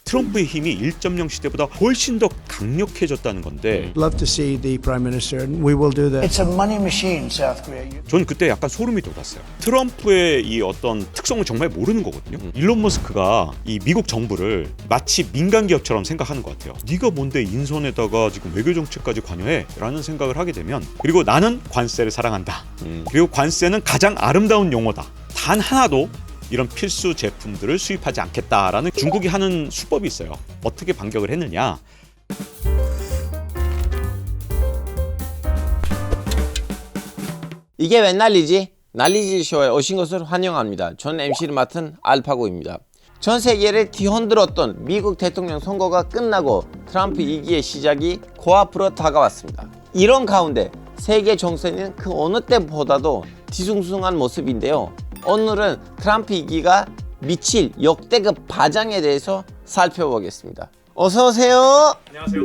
트럼프의 힘이 1.0 시대보다 훨씬 더 강력해졌다는 건데 Love to see the Prime Minister, and we will do that. It's a money machine, South Korea. 전 그때 약간 소름이 돋았어요. 트럼프의 이 어떤 특성을 정말 모르는 거거든요. 일론 머스크가 이 미국 정부를 마치 민간 기업처럼 생각하는 것 같아요. 네가 뭔데 인선에다가 지금 외교 정책까지 관여해? 라는 생각을 하게 되면, 그리고 나는 관세를 사랑한다. 그리고 관세는 가장 아름다운 용어다. 단 하나도 이런 필수 제품들을 수입하지 않겠다라는 중국이 하는 수법이 있어요. 어떻게 반격을 했느냐? 이게 웬 난리지? 난리지 쇼에 오신 것을 환영합니다. 전 MC를 맡은 알파고입니다. 전 세계를 뒤흔들었던 미국 대통령 선거가 끝나고 트럼프 2기의 시작이 코앞으로 다가왔습니다. 이런 가운데 세계 정세는 그 어느 때보다도 뒤숭숭한 모습인데요. 오늘은 트럼프 2기가 미칠 역대급 바장에 대해서 살펴보겠습니다. 어서 오세요. 안녕하세요.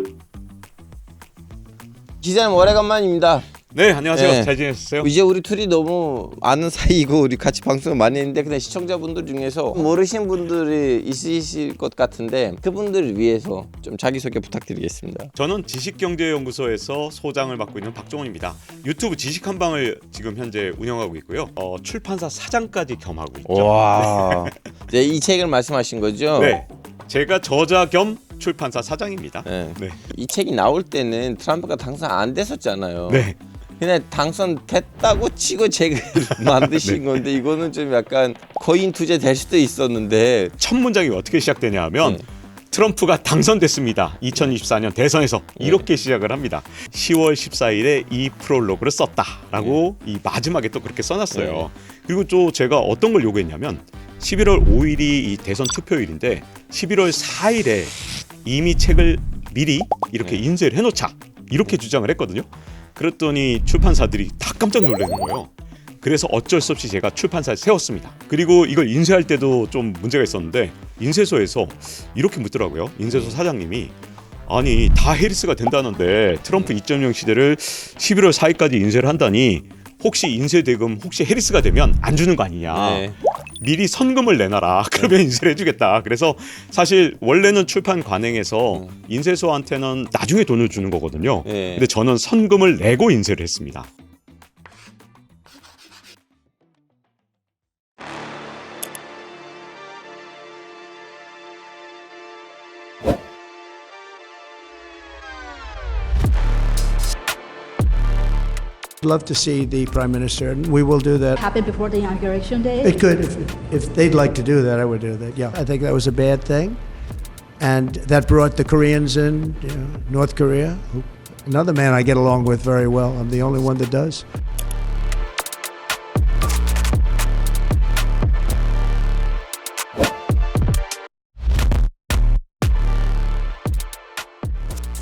기자님 오래간만입니다. 네, 안녕하세요. 네. 잘 지내셨어요? 이제 우리 둘이 너무 아는 사이고 우리 같이 방송을 많이 했는데 근데 시청자분들 중에서 모르신 분들이 있으실 것 같은데 그분들을 위해서 좀 자기소개 부탁드리겠습니다. 저는 지식경제연구소에서 소장을 맡고 있는 박종원입니다. 유튜브 지식한방을 지금 현재 운영하고 있고요. 출판사 사장까지 겸하고 있죠. 와, 네, 이 책을 말씀하신 거죠? 네, 제가 저자 겸 출판사 사장입니다. 네. 네. 이 책이 나올 때는 트럼프가 당선 안 됐었잖아요. 네. 그냥 당선됐다고 치고 책을 만드신 건데 이거는 좀 약간 거인 투자 될 수도 있었는데 첫 문장이 어떻게 시작되냐 하면 트럼프가 당선됐습니다. 2024년 대선에서 이렇게 시작을 합니다. 10월 14일에 이 프롤로그를 썼다라고 이 마지막에 또 그렇게 써놨어요. 그리고 또 제가 어떤 걸 요구했냐면 11월 5일이 이 대선 투표일인데 11월 4일에 이미 책을 미리 이렇게 인쇄를 해놓자 이렇게 주장을 했거든요. 그랬더니 출판사들이 다 깜짝 놀라는 거예요. 그래서 어쩔 수 없이 제가 출판사를 세웠습니다. 그리고 이걸 인쇄할 때도 좀 문제가 있었는데 인쇄소에서 이렇게 묻더라고요. 인쇄소 사장님이 아니 다 해리스가 된다는데 트럼프 2.0 시대를 11월 4일까지 인쇄를 한다니 혹시 인쇄 대금 혹시 해리스가 되면 안 주는 거 아니냐. 네. 미리 선금을 내놔라. 그러면 인쇄를 해주겠다. 그래서 사실 원래는 출판 관행에서 인쇄소한테는 나중에 돈을 주는 거거든요. 네. 근데 저는 선금을 내고 인쇄를 했습니다. Love to see the Prime Minister, and we will do that. Happen before the inauguration day? It could, if they'd like to do that, I would do that. Yeah, I think that was a bad thing, and that brought the Koreans in. You know, North Korea, another man I get along with very well. I'm the only one that does.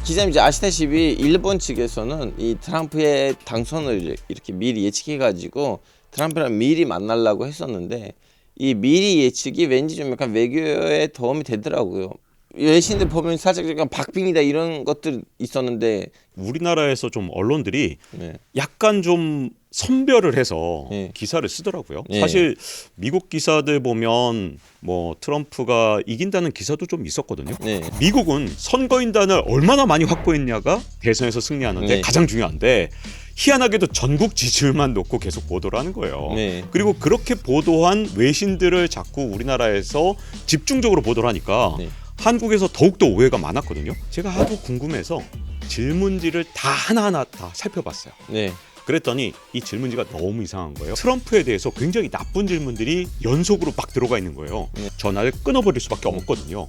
기자님 이제 아시다시피 일본 측에서는 이 트럼프의 당선을 이렇게 미리 예측해가지고 트럼프랑 미리 만나려고 했었는데 이 미리 예측이 왠지 좀 약간 외교에 도움이 되더라고요. 외신들 보면 살짝 약간 박빙이다 이런 것들 있었는데 우리나라에서 좀 언론들이 네. 약간 좀 선별을 해서 네. 기사를 쓰더라고요. 네. 사실 미국 기사들 보면 뭐 트럼프가 이긴다는 기사도 좀 있었거든요. 네. 미국은 선거인단을 얼마나 많이 확보했냐가 대선에서 승리하는데 네. 가장 중요한데 희한하게도 전국 지지율만 놓고 계속 보도를 하는 거예요. 네. 그리고 그렇게 보도한 외신들을 자꾸 우리나라에서 집중적으로 보도를 하니까 네. 한국에서 더욱더 오해가 많았거든요. 제가 하도 궁금해서 질문지를 다 하나하나 다 살펴봤어요. 네. 그랬더니 이 질문지가 너무 이상한 거예요. 트럼프에 대해서 굉장히 나쁜 질문들이 연속으로 막 들어가 있는 거예요. 전화를 끊어버릴 수밖에 없거든요.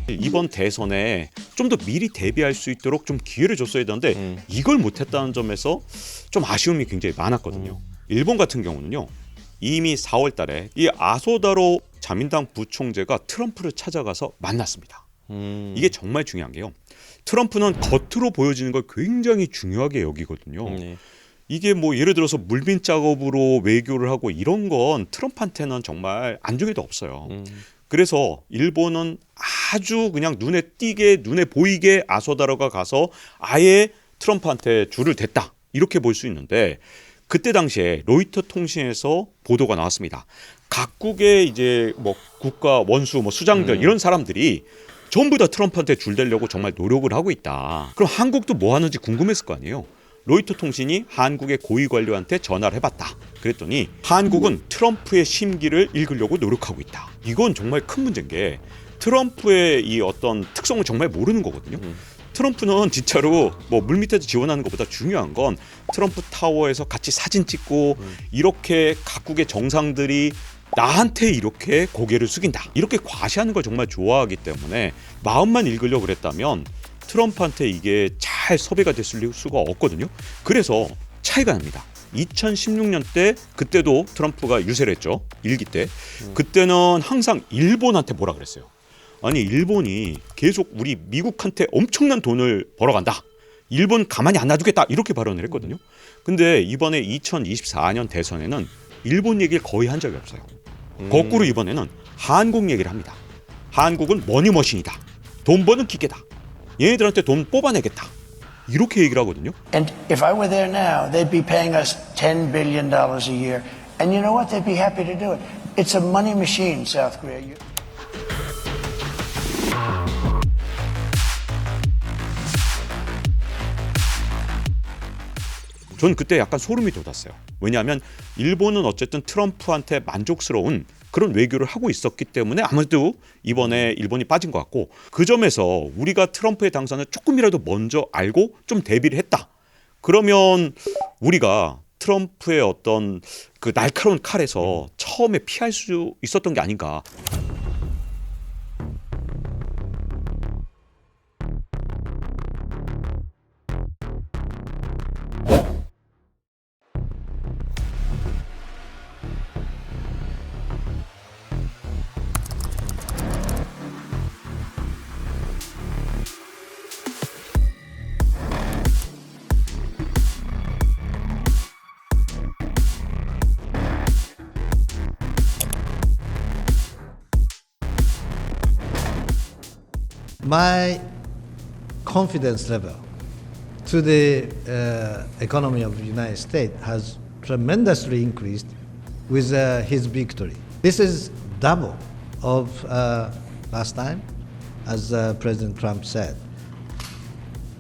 이번 대선에 좀 더 미리 대비할 수 있도록 좀 기회를 줬어야 되는데 이걸 못했다는 점에서 좀 아쉬움이 굉장히 많았거든요. 일본 같은 경우는요. 이미 4월 달에 이 아소다로 자민당 부총재가 트럼프를 찾아가서 만났습니다. 이게 정말 중요한 게요. 트럼프는 겉으로 보여지는 걸 굉장히 중요하게 여기거든요. 네. 이게 뭐 예를 들어서 물밑 작업으로 외교를 하고 이런 건 트럼프한테는 정말 안중에도 없어요. 그래서 일본은 아주 그냥 눈에 띄게 눈에 보이게 아소다로가 가서 아예 트럼프한테 줄을 댔다 이렇게 볼 수 있는데 그때 당시에 로이터 통신에서 보도가 나왔습니다. 각국의 이제 뭐 국가 원수 뭐 수장들 이런 사람들이 전부 다 트럼프한테 줄대려고 정말 노력을 하고 있다. 그럼 한국도 뭐 하는지 궁금했을 거 아니에요. 로이터 통신이 한국의 고위 관료한테 전화를 해봤다. 그랬더니 한국은 트럼프의 심기를 읽으려고 노력하고 있다. 이건 정말 큰 문제인 게 트럼프의 이 어떤 특성을 정말 모르는 거거든요. 트럼프는 진짜로 뭐 물밑에서 지원하는 것보다 중요한 건 트럼프 타워에서 같이 사진 찍고 이렇게 각국의 정상들이 나한테 이렇게 고개를 숙인다. 이렇게 과시하는 걸 정말 좋아하기 때문에 마음만 읽으려고 그랬다면 트럼프한테 이게 잘 섭외가 됐을 수가 없거든요. 그래서 차이가 납니다. 2016년 때 그때도 트럼프가 유세를 했죠. 일기 때. 그때는 항상 일본한테 뭐라 그랬어요. 아니 일본이 계속 우리 미국한테 엄청난 돈을 벌어간다. 일본 가만히 안 놔두겠다. 이렇게 발언을 했거든요. 근데 이번에 2024년 대선에는 일본 얘기를 거의 한 적이 없어요. 거꾸로 이번에는 한국 얘기를 합니다. 한국은 머니머신이다. 돈 버는 기계다. 얘네들한테 돈 뽑아내겠다. 이렇게 얘기를 하거든요. And if I were there now, they'd be paying us $10 billion a year. And you know what? They'd be happy to do it. It's a money machine, South Korea. 전 그때 약간 소름이 돋았어요. 왜냐하면 일본은 어쨌든 트럼프한테 만족스러운 그런 외교를 하고 있었기 때문에 아무래도 이번에 일본이 빠진 것 같고 그 점에서 우리가 트럼프의 당선을 조금이라도 먼저 알고 좀 대비를 했다. 그러면 우리가 트럼프의 어떤 그 날카로운 칼에서 처음에 피할 수 있었던 게 아닌가. My confidence level to the economy of the United States has tremendously increased with his victory. This is double of last time, as President Trump said.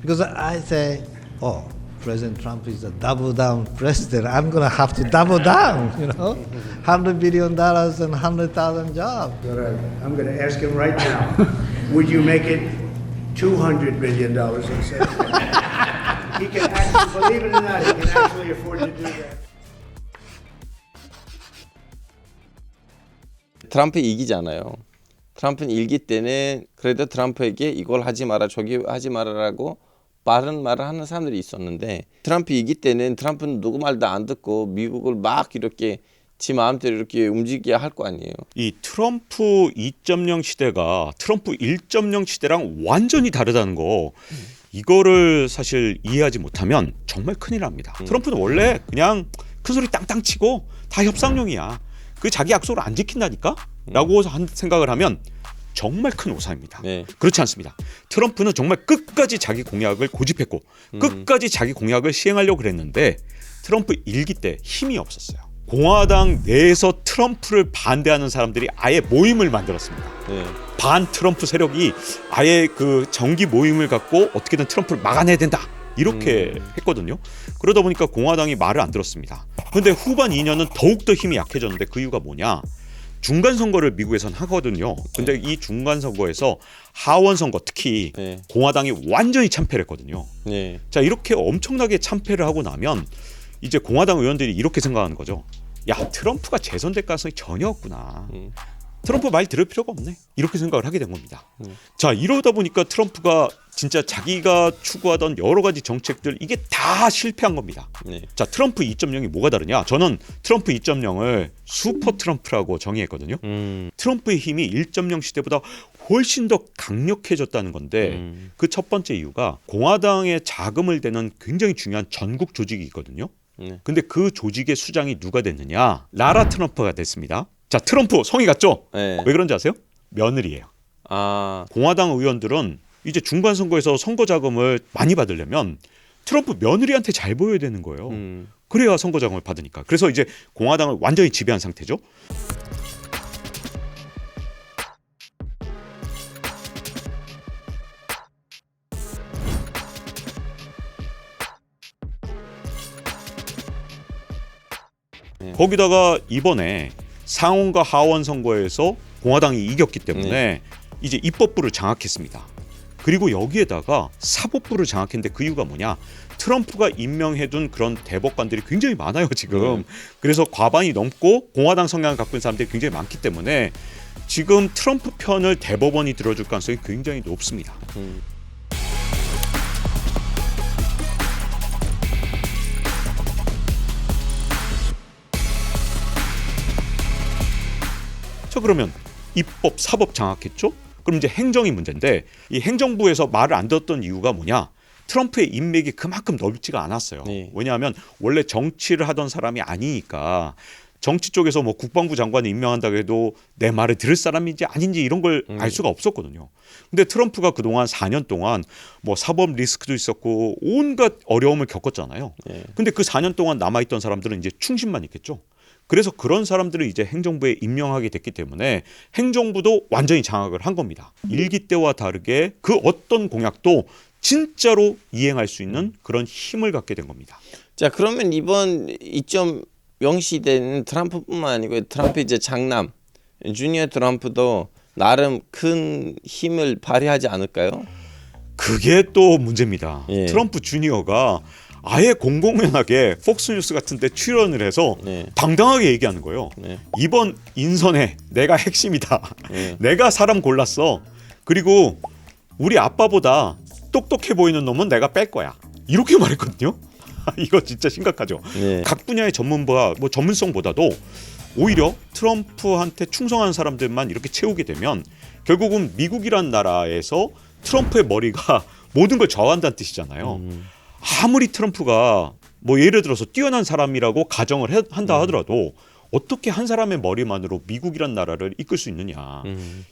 Because I say, oh, President Trump is a double down president. I'm going to have to double down, you know, $100 billion and 100,000 jobs. I'm going to ask him right now. Would you make it $200 billion instead? He can actually, believe it or not, he can actually afford to do that. 트럼프 이기잖아요. 트럼프는 일기 때는 그래도 트럼프에게 이걸 하지 마라 저기 하지 마라라고 바른 말을 하는 사람들이 있었는데 트럼프 이기 때는 트럼프는 누구 말도 안 듣고 미국을 막 이렇게 지 마음대로 이렇게 움직이게 할 거 아니에요. 이 트럼프 2.0 시대가 트럼프 1.0 시대랑 완전히 다르다는 거 이거를 사실 이해하지 못하면 정말 큰일 납니다. 트럼프는 원래 그냥 큰 소리 땅땅 치고 다 협상용이야. 그 자기 약속을 안 지킨다니까? 라고 생각을 하면 정말 큰 오산입니다. 네. 그렇지 않습니다. 트럼프는 정말 끝까지 자기 공약을 고집했고 끝까지 자기 공약을 시행하려고 그랬는데 트럼프 일기 때 힘이 없었어요. 공화당 내에서 트럼프를 반대하는 사람들이 아예 모임을 만들었습니다. 네. 반 트럼프 세력이 아예 그 정기 모임을 갖고 어떻게든 트럼프를 막아내야 된다. 이렇게 했거든요. 그러다 보니까 공화당이 말을 안 들었습니다. 그런데 후반 2년은 더욱더 힘이 약해졌는데 그 이유가 뭐냐? 중간 선거를 미국에선 하거든요. 근데 이 중간 선거에서 하원 선거 특히 네. 공화당이 완전히 참패를 했거든요. 네. 자, 이렇게 엄청나게 참패를 하고 나면 이제 공화당 의원들이 이렇게 생각하는 거죠. 야, 트럼프가 재선될 가능성이 전혀 없구나. 트럼프 말 들을 필요가 없네. 이렇게 생각을 하게 된 겁니다. 자, 이러다 보니까 트럼프가 진짜 자기가 추구하던 여러 가지 정책들 이게 다 실패한 겁니다. 네. 자, 트럼프 2.0이 뭐가 다르냐? 저는 트럼프 2.0을 슈퍼 트럼프라고 정의했거든요. 트럼프의 힘이 1.0 시대보다 훨씬 더 강력해졌다는 건데 그 첫 번째 이유가 공화당의 자금을 대는 굉장히 중요한 전국 조직이 있거든요. 근데 그 조직의 수장이 누가 됐느냐? 라라 트럼프가 됐습니다. 자, 트럼프 성이 같죠? 네. 왜 그런지 아세요? 며느리예요. 아, 공화당 의원들은 이제 중간 선거에서 선거 자금을 많이 받으려면 트럼프 며느리한테 잘 보여야 되는 거예요. 그래야 선거 자금을 받으니까. 그래서 이제 공화당을 완전히 지배한 상태죠. 거기다가 이번에 상원과 하원 선거에서 공화당이 이겼기 때문에 이제 입법부를 장악했습니다. 그리고 여기에다가 사법부를 장악했는데 그 이유가 뭐냐? 트럼프가 임명해둔 그런 대법관들이 굉장히 많아요 지금. 그래서 과반이 넘고 공화당 성향을 갖고 있는 사람들이 굉장히 많기 때문에 지금 트럼프 편을 대법원이 들어줄 가능성이 굉장히 높습니다. 자, 그러면 입법, 사법 장악했죠? 그럼 이제 행정이 문제인데 이 행정부에서 말을 안 듣던 이유가 뭐냐? 트럼프의 인맥이 그만큼 넓지가 않았어요. 네. 왜냐하면 원래 정치를 하던 사람이 아니니까 정치 쪽에서 뭐 국방부 장관을 임명한다고 해도 내 말을 들을 사람인지 아닌지 이런 걸 알 수가 없었거든요. 근데 트럼프가 그동안 4년 동안 뭐 사법 리스크도 있었고 온갖 어려움을 겪었잖아요. 네. 근데 그 4년 동안 남아있던 사람들은 이제 충신만 있겠죠. 그래서 그런 사람들을 이제 행정부에 임명하게 됐기 때문에 행정부도 완전히 장악을 한 겁니다. 일기 때와 다르게 그 어떤 공약도 진짜로 이행할 수 있는 그런 힘을 갖게 된 겁니다. 자, 그러면 이번 2.0 시대는 트럼프뿐만 아니고 트럼프 이제 장남 주니어 트럼프도 나름 큰 힘을 발휘하지 않을까요? 그게 또 문제입니다. 예. 트럼프 주니어가 아예 공공연하게 폭스뉴스 같은 데 출연을 해서 네. 당당하게 얘기하는 거예요. 네. 이번 인선에 내가 핵심이다. 네. 내가 사람 골랐어. 그리고 우리 아빠보다 똑똑해 보이는 놈은 내가 뺄 거야. 이렇게 말했거든요. 이거 진짜 심각하죠. 네. 각 분야의 전문가 뭐 전문성보다도 오히려 트럼프한테 충성한 사람들만 이렇게 채우게 되면 결국은 미국이란 나라에서 트럼프의 머리가 모든 걸 좌우한다는 뜻이잖아요. 아무리 트럼프가 뭐 예를 들어서 뛰어난 사람이라고 가정을 한다 하더라도 어떻게 한 사람의 머리만으로 미국이란 나라를 이끌 수 있느냐.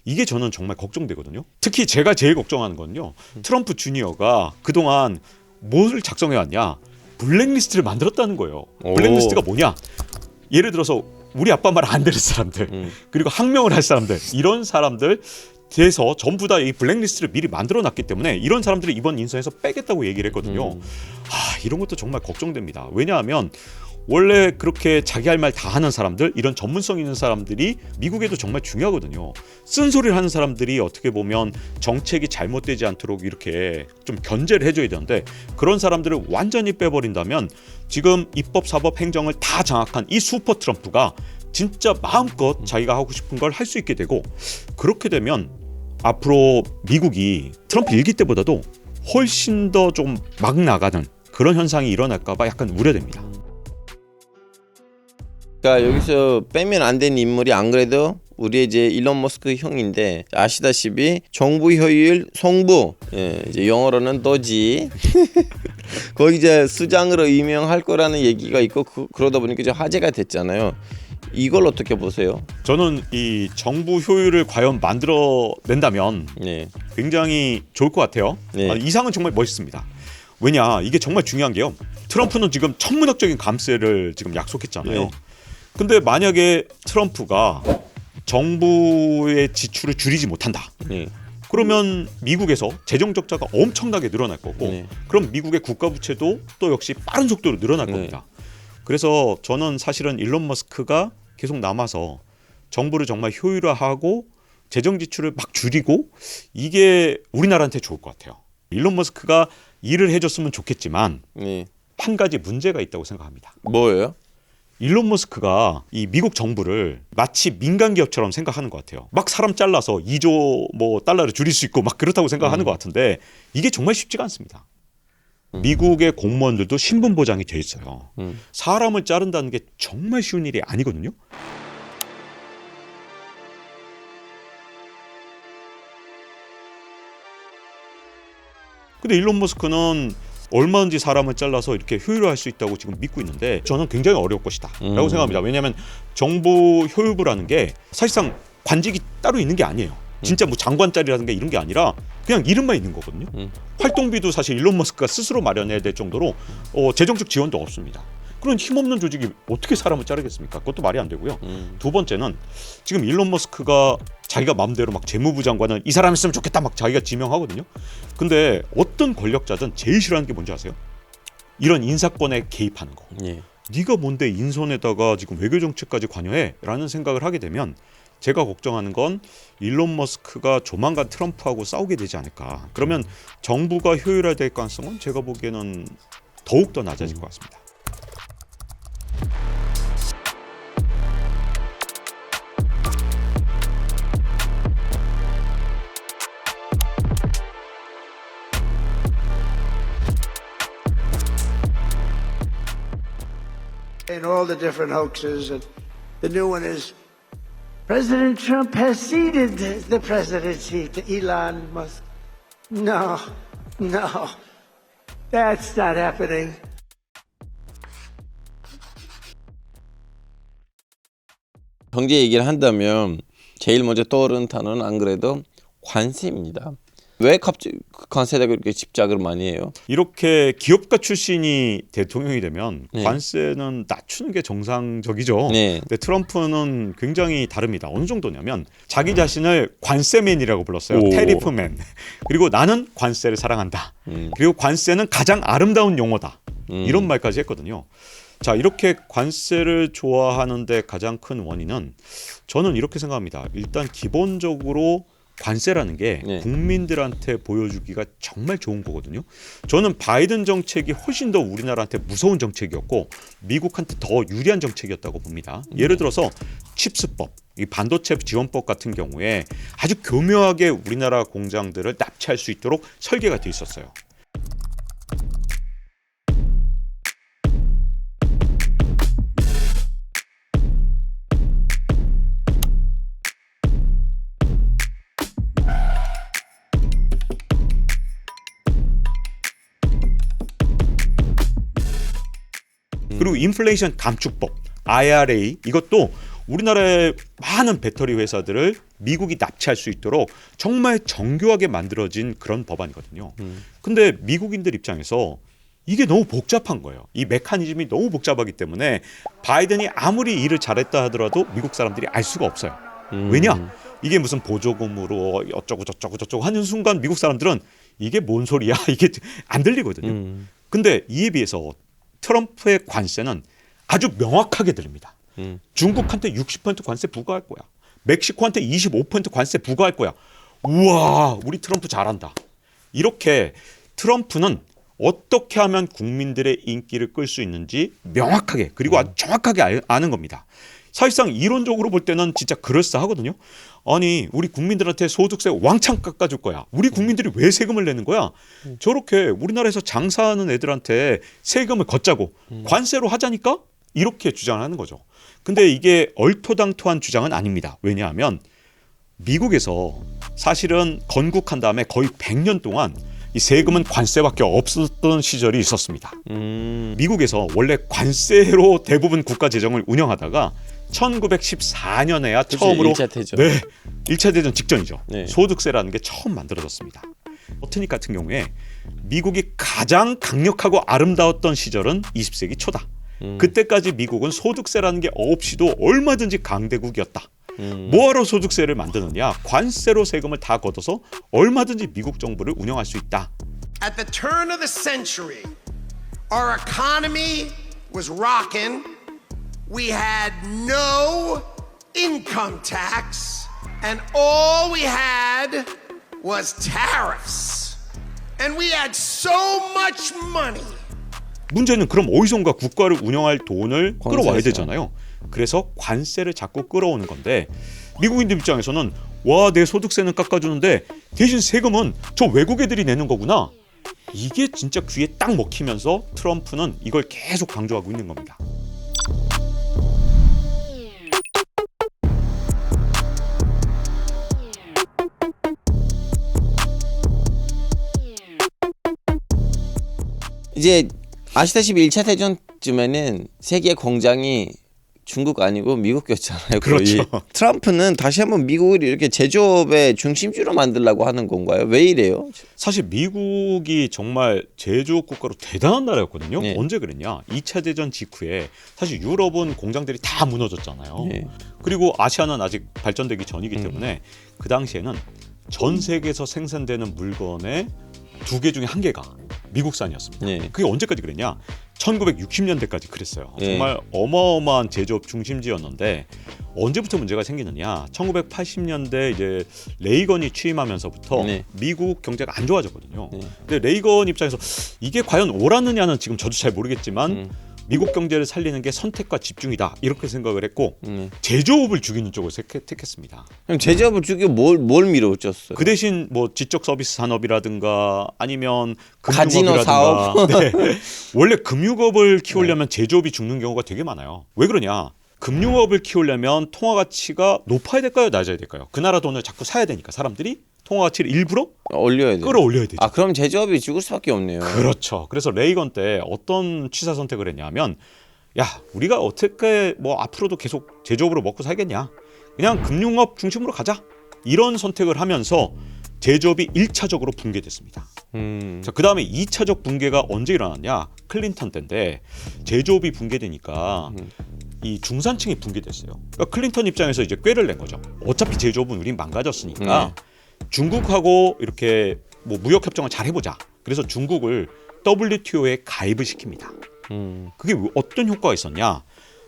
이게 저는 정말 걱정되거든요. 특히 제가 제일 걱정하는 건요. 트럼프 주니어가 그동안 뭘 작성해왔냐. 블랙리스트를 만들었다는 거예요. 블랙리스트가 뭐냐. 예를 들어서 우리 아빠 말 안 들을 사람들 그리고 항명을 할 사람들 이런 사람들 돼서 전부 다 이 블랙리스트를 미리 만들어놨기 때문에 이런 사람들을 이번 인선에서 빼겠다고 얘기를 했거든요. 이런 것도 정말 걱정됩니다. 왜냐하면 원래 그렇게 자기 할 말 다 하는 사람들 이런 전문성 있는 사람들이 미국에도 정말 중요하거든요. 쓴소리를 하는 사람들이 어떻게 보면 정책이 잘못되지 않도록 이렇게 좀 견제를 해줘야 되는데 그런 사람들을 완전히 빼버린다면 지금 입법, 사법, 행정을 다 장악한 이 슈퍼 트럼프가 진짜 마음껏 자기가 하고 싶은 걸 할 수 있게 되고 그렇게 되면 앞으로 미국이 트럼프 일기 때보다도 훨씬 더 좀 막 나가는 그런 현상이 일어날까 봐 약간 우려됩니다. 그러니까 여기서 빼면 안 되는 인물이 안 그래도 우리 이제 일론 머스크 형인데 아시다시피 정부 효율 송부 이제 영어로는 도지 거기 이제 수장으로 임명할 거라는 얘기가 있고 그러다 보니까 이제 화제가 됐잖아요. 이걸 어떻게 보세요? 저는 이 정부 효율을 과연 만들어낸다면 네. 굉장히 좋을 것 같아요. 네. 이상은 정말 멋있습니다. 왜냐 이게 정말 중요한 게요. 트럼프는 지금 천문학적인 감세를 지금 약속했잖아요. 네. 근데 만약에 트럼프가 정부의 지출을 줄이지 못한다. 네. 그러면 미국에서 재정 적자가 엄청나게 늘어날 거고 네. 그럼 미국의 국가 부채도 또 역시 빠른 속도로 늘어날 겁니다. 그래서 저는 사실은 일론 머스크가 계속 남아서 정부를 정말 효율화하고 재정 지출을 막 줄이고 이게 우리나라한테 좋을 것 같아요. 일론 머스크가 일을 해줬으면 좋겠지만 네. 한 가지 문제가 있다고 생각합니다. 뭐예요? 일론 머스크가 이 미국 정부를 마치 민간 기업처럼 생각하는 것 같아요. 막 사람 잘라서 2조 뭐 달러를 줄일 수 있고 막 그렇다고 생각하는 것 같은데 이게 정말 쉽지가 않습니다. 미국의 공무원들도 신분 보장이 돼 있어요. 사람을 자른다는 게 정말 쉬운 일이 아니거든요. 근데 일론 머스크는 얼마든지 사람을 잘라서 이렇게 효율화할 수 있다고 지금 믿고 있는데 저는 굉장히 어려울 것이다 라고 생각합니다. 왜냐하면 정부 효율부라는 게 사실상 관직이 따로 있는 게 아니에요. 진짜 뭐 장관짜리라든가 이런 게 아니라 그냥 이름만 있는 거거든요. 활동비도 사실 일론 머스크가 스스로 마련해야 될 정도로 재정적 지원도 없습니다. 그런 힘없는 조직이 어떻게 사람을 자르겠습니까? 그것도 말이 안 되고요. 두 번째는 지금 일론 머스크가 자기가 마음대로 막 재무부 장관을 이 사람 있으면 좋겠다 막 자기가 지명하거든요. 근데 어떤 권력자든 제일 싫어하는 게 뭔지 아세요? 이런 인사권에 개입하는 거. 예. 네가 뭔데 인선에다가 지금 외교 정책까지 관여해? 라는 생각을 하게 되면 제가 걱정하는 건 일론 머스크가 조만간 트럼프하고 싸우게 되지 않을까. 그러면 정부가 효율화될 가능성은 제가 보기에는 더욱더 낮아질 것 같습니다. And all the different hoaxes. And the new one is President Trump has ceded the presidency to Elon Musk. No, no, that's not happening. 경제 얘기를 한다면 제일 먼저 떠오르는 단어는 안 그래도 관세입니다. 왜 갑자기 관세에다 그렇게 집착을 많이 해요? 이렇게 기업가 출신이 대통령이 되면 네. 관세는 낮추는 게 정상적이죠. 네. 근데 트럼프는 굉장히 다릅니다. 어느 정도냐면 자기 자신을 관세맨이라고 불렀어요. 오. 테리프맨. 그리고 나는 관세를 사랑한다. 그리고 관세는 가장 아름다운 용어다. 이런 말까지 했거든요. 자, 이렇게 관세를 좋아하는데 가장 큰 원인은 저는 이렇게 생각합니다. 일단 기본적으로 관세라는 게 네. 국민들한테 보여주기가 정말 좋은 거거든요. 저는 바이든 정책이 훨씬 더 우리나라한테 무서운 정책이었고 미국한테 더 유리한 정책이었다고 봅니다. 예를 들어서 칩스법, 이 반도체 지원법 같은 경우에 아주 교묘하게 우리나라 공장들을 납치할 수 있도록 설계가 돼 있었어요. 그리고 인플레이션 감축법 IRA 이것도 우리나라의 많은 배터리 회사들을 미국이 납치할 수 있도록 정말 정교하게 만들어진 그런 법안이거든요. 근데 미국인들 입장에서 이게 너무 복잡한 거예요. 이 메커니즘이 너무 복잡하기 때문에 바이든이 아무리 일을 잘했다 하더라도 미국 사람들이 알 수가 없어요. 왜냐? 이게 무슨 보조금으로 어쩌고 저쩌고 하는 순간 미국 사람들은 이게 뭔 소리야? 이게 안 들리거든요. 근데 이에 비해서 트럼프의 관세는 아주 명확하게 들립니다. 중국한테 60% 관세 부과할 거야. 멕시코한테 25% 관세 부과할 거야. 우와, 우리 트럼프 잘한다. 이렇게 트럼프는 어떻게 하면 국민들의 인기를 끌 수 있는지 명확하게 그리고 아주 정확하게 아는 겁니다. 사실상 이론적으로 볼 때는 진짜 그럴싸하거든요. 아니, 우리 국민들한테 소득세 왕창 깎아줄 거야. 우리 국민들이 왜 세금을 내는 거야? 저렇게 우리나라에서 장사하는 애들한테 세금을 걷자고 관세로 하자니까 이렇게 주장을 하는 거죠. 근데 이게 얼토당토한 주장은 아닙니다. 왜냐하면 미국에서 사실은 건국한 다음에 거의 100년 동안 이 세금은 관세밖에 없었던 시절이 있었습니다. 미국에서 원래 관세로 대부분 국가 재정을 운영하다가 1914년에야 처음으로 1차 대전. 네, 1차 대전 직전이죠. 네. 소득세라는 게 처음 만들어졌습니다. 버트닉 같은 경우에 미국이 가장 강력하고 아름다웠던 시절은 20세기 초다. 그때까지 미국은 소득세라는 게 없이도 얼마든지 강대국이었다. 뭐하러 소득세를 만드느냐? 관세로 세금을 다 걷어서 얼마든지 미국 정부를 운영할 수 있다. At the turn of the century, our economy was rocking. We had no income tax, and all we had was tariffs. And we had so much money. 문제는 그럼 어디선가 국가를 운영할 돈을 끌어와야 관세죠. 되잖아요. 그래서 관세를 자꾸 끌어오는 건데 미국인들 입장에서는 와, 내 소득세는 깎아주는데 대신 세금은 저 외국 애들이 내는 거구나. 이게 진짜 귀에 딱 먹히면서 트럼프는 이걸 계속 강조하고 있는 겁니다. 이제 아시다시피 1차 대전쯤에는 세계 공장이 중국 아니고 미국이었잖아요. 거의. 그렇죠. 트럼프는 다시 한번 미국을 이렇게 제조업의 중심지로 만들려고 하는 건가요? 왜 이래요? 사실 미국이 정말 제조업 국가로 대단한 나라였거든요. 네. 언제 그랬냐? 2차 대전 직후에 사실 유럽은 공장들이 다 무너졌잖아요. 네. 그리고 아시아는 아직 발전되기 전이기 때문에 그 당시에는 전 세계에서 생산되는 물건의 2개 중에 1개가 미국산이었습니다. 네. 그게 언제까지 그랬냐? 1960년대까지 그랬어요. 네. 정말 어마어마한 제조업 중심지였는데 언제부터 문제가 생기느냐? 1980년대 이제 레이건이 취임하면서부터 네. 미국 경제가 안 좋아졌거든요. 네. 근데 레이건 입장에서 이게 과연 옳았느냐는 지금 저도 잘 모르겠지만 미국 경제를 살리는 게 선택과 집중이다 이렇게 생각을 했고 제조업을 죽이는 쪽을 택했습니다. 그럼 제조업을 죽이고 뭘 밀어붙였어요? 그 대신 뭐 지적 서비스 산업이라든가 아니면 카지노 사업? 네. 원래 금융업을 키우려면 제조업이 죽는 경우가 되게 많아요. 왜 그러냐? 금융업을 키우려면 통화 가치가 높아야 될까요? 낮아야 될까요? 그 나라 돈을 자꾸 사야 되니까 사람들이 통화 가치를 일부러 올려야 돼요. 끌어올려야 되죠. 아 그럼 제조업이 죽을 수밖에 없네요. 그렇죠. 그래서 레이건 때 어떤 취사 선택을 했냐면 야 우리가 어떻게 뭐 앞으로도 계속 제조업으로 먹고 살겠냐. 그냥 금융업 중심으로 가자. 이런 선택을 하면서 제조업이 1차적으로 붕괴됐습니다. 자, 그다음에 2차적 붕괴가 언제 일어났냐? 클린턴 때인데 제조업이 붕괴되니까 이 중산층이 붕괴됐어요. 그러니까 클린턴 입장에서 이제 꾀를 낸 거죠. 어차피 제조업은 우린 망가졌으니까 중국하고 이렇게 뭐 무역 협정을 잘 해보자. 그래서 중국을 WTO에 가입을 시킵니다. 그게 어떤 효과가 있었냐?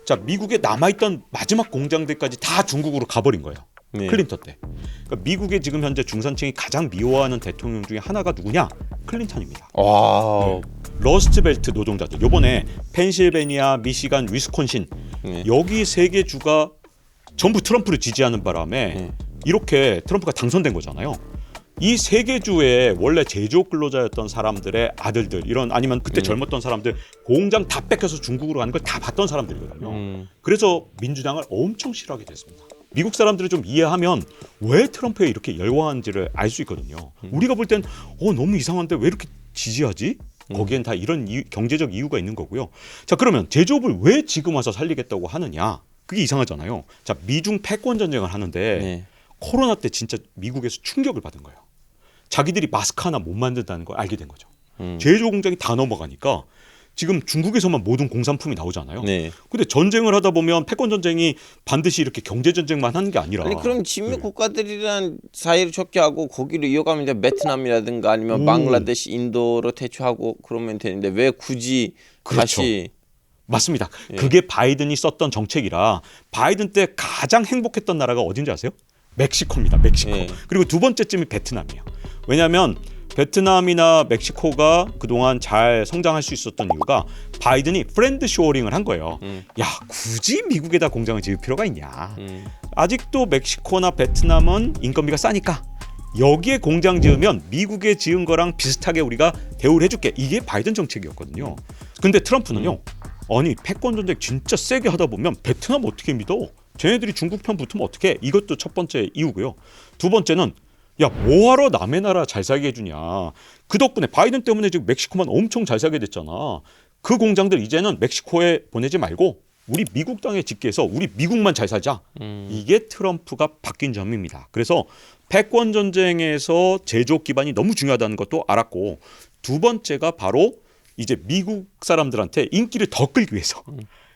자, 미국에 남아있던 마지막 공장들까지 다 중국으로 가버린 거예요. 네. 클린턴 때. 그러니까 미국의 지금 현재 중산층이 가장 미워하는 대통령 중에 하나가 누구냐? 클린턴입니다. 와. 러스트벨트 노동자들. 요번에 펜실베니아, 미시간, 위스콘신 네. 여기 3개 주가 전부 트럼프를 지지하는 바람에 이렇게 트럼프가 당선된 거잖아요. 이 3개 주에 원래 제조업 근로자였던 사람들의 아들들 이런 아니면 그때 젊었던 사람들 공장 다 뺏겨서 중국으로 가는 걸 다 봤던 사람들이거든요. 그래서 민주당을 엄청 싫어하게 됐습니다. 미국 사람들을 좀 이해하면 왜 트럼프에 이렇게 열광한지를 알 수 있거든요. 우리가 볼 땐 너무 이상한데 왜 이렇게 지지하지? 거기엔 다 이런 경제적 이유가 있는 거고요. 자, 그러면 제조업을 왜 지금 와서 살리겠다고 하느냐? 그게 이상하잖아요. 자, 미중 패권 전쟁을 하는데 네. 코로나 때 진짜 미국에서 충격을 받은 거예요. 자기들이 마스크 하나 못 만든다는 걸 알게 된 거죠. 제조 공장이 다 넘어가니까 지금 중국에서만 모든 공산품이 나오잖아요. 네. 근데 전쟁을 하다 보면 패권 전쟁이 반드시 이렇게 경제 전쟁만 하는 게 아니라 아니 그럼 진미 국가들이란 사이를 좋게 하고 거기로 이어가면 이제 베트남이라든가 아니면 방글라데시, 인도로 대처하고 그러면 되는데 왜 굳이 그렇죠. 다시 맞습니다. 그게 바이든이 썼던 정책이라 바이든 때 가장 행복했던 나라가 어딘지 아세요? 멕시코입니다. 멕시코. 네. 그리고 두 번째쯤이 베트남이에요. 왜냐하면 베트남이나 멕시코가 그동안 잘 성장할 수 있었던 이유가 바이든이 프렌드 쇼어링을 한 거예요. 야 굳이 미국에다 공장을 지을 필요가 있냐. 아직도 멕시코나 베트남은 인건비가 싸니까 여기에 공장 지으면 미국에 지은 거랑 비슷하게 우리가 대우를 해줄게. 이게 바이든 정책이었거든요. 근데 트럼프는요. 아니 패권 전쟁 진짜 세게 하다 보면 베트남 어떻게 믿어? 쟤네들이 중국 편 붙으면 어떡해? 이것도 첫 번째 이유고요. 두 번째는 야 뭐하러 남의 나라 잘 살게 해주냐. 그 덕분에 바이든 때문에 지금 멕시코만 엄청 잘 살게 됐잖아. 그 공장들 이제는 멕시코에 보내지 말고 우리 미국 땅에 짓게 해서 우리 미국만 잘 살자. 이게 트럼프가 바뀐 점입니다. 그래서 패권 전쟁에서 제조업 기반이 너무 중요하다는 것도 알았고 두 번째가 바로 이제 미국 사람들한테 인기를 더 끌기 위해서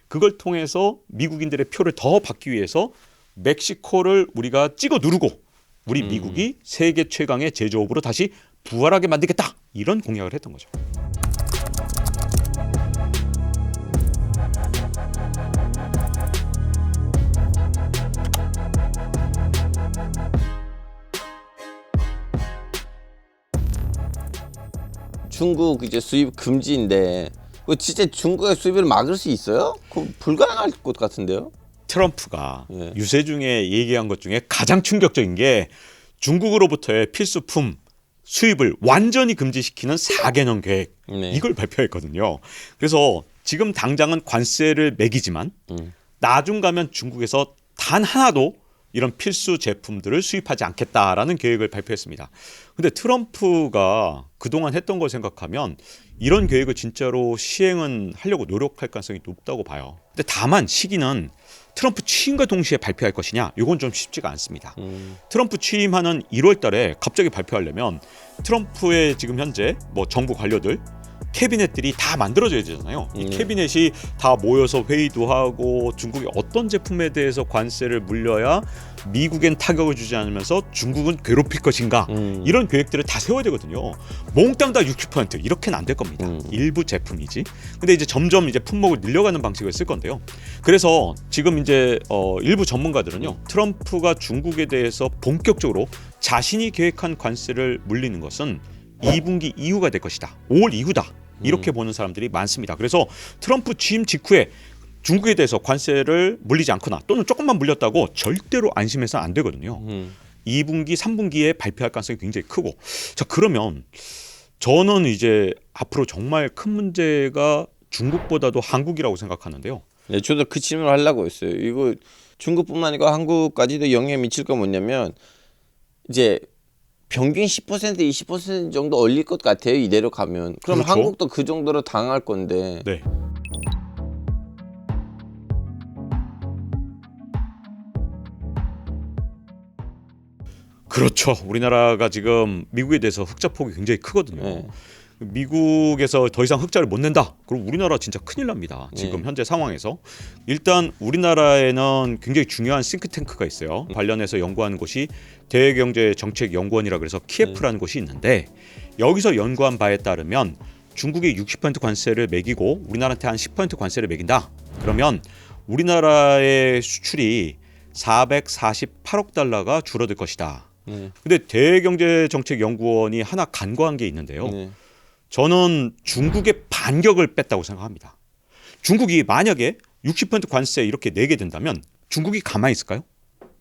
그걸 통해서 미국인들의 표를 더 받기 위해서 멕시코를 우리가 찍어 누르고 우리 미국이 세계 최강의 제조업으로 다시 부활하게 만들겠다. 이런 공약을 했던 거죠. 중국 이제 수입 금지인데 그 진짜 중국의 수입을 막을 수 있어요? 그 불가능할 것 같은데요? 트럼프가 네. 유세 중에 얘기한 것 중에 가장 충격적인 게 중국으로부터의 필수품 수입을 완전히 금지시키는 4개년 계획 네. 이걸 발표했거든요. 그래서 지금 당장은 관세를 매기지만 나중 가면 중국에서 단 하나도 이런 필수 제품들을 수입하지 않겠다라는 계획을 발표했습니다. 근데 트럼프가 그동안 했던 걸 생각하면 이런 계획을 진짜로 시행은 하려고 노력할 가능성이 높다고 봐요. 근데 다만 시기는 트럼프 취임과 동시에 발표할 것이냐, 이건 좀 쉽지가 않습니다. 트럼프 취임하는 1월 달에 갑자기 발표하려면 트럼프의 지금 현재 뭐 정부 관료들 캐비넷들이 다 만들어져야 되잖아요. 이 캐비넷이 다 모여서 회의도 하고 중국이 어떤 제품에 대해서 관세를 물려야 미국엔 타격을 주지 않으면서 중국은 괴롭힐 것인가, 이런 계획들을 다 세워야 되거든요. 몽땅 다 60% 이렇게는 안 될 겁니다. 일부 제품이지. 근데 이제 점점 이제 품목을 늘려가는 방식을 쓸 건데요. 그래서 지금 이제 일부 전문가들은요, 트럼프가 중국에 대해서 본격적으로 자신이 계획한 관세를 물리는 것은 2분기 이후가 될 것이다. 5월 이후다. 이렇게 보는 사람들이 많습니다. 그래서 트럼프 취임 직후에 중국에 대해서 관세를 물리지 않거나 또는 조금만 물렸다고 절대로 안심해서는 안 되거든요. 2분기, 3분기에 발표할 가능성이 굉장히 크고, 자, 그러면 저는 이제 앞으로 정말 큰 문제가 중국보다도 한국이라고 생각하는데요. 네, 저도 그 질문을 하려고 했어요. 이거 중국뿐만 아니고 한국까지도 영향이 미칠 건 뭐냐면 이제 평균 10% 20% 정도 올릴 것 같아요. 이대로 가면. 그럼 그렇죠. 한국도 그 정도로 당할 건데. 네. 그렇죠. 우리나라가 지금 미국에 대해서 흑자 폭이 굉장히 크거든요. 네. 미국에서 더 이상 흑자를 못 낸다. 그럼 우리나라 진짜 큰일 납니다. 지금 현재 상황에서. 일단 우리나라에는 굉장히 중요한 싱크탱크가 있어요. 관련해서 연구하는 곳이 대외경제정책연구원이라 그래서 키예프라는 곳이 있는데, 여기서 연구한 바에 따르면 중국이 60% 관세를 매기고 우리나라한테 한 10% 관세를 매긴다. 그러면 우리나라의 수출이 448억 달러가 줄어들 것이다. 근데 대외경제정책연구원이 하나 간과한 게 있는데요. 저는 중국의 반격을 뺐다고 생각합니다. 중국이 만약에 60% 관세 이렇게 내게 된다면 중국이 가만히 있을까요?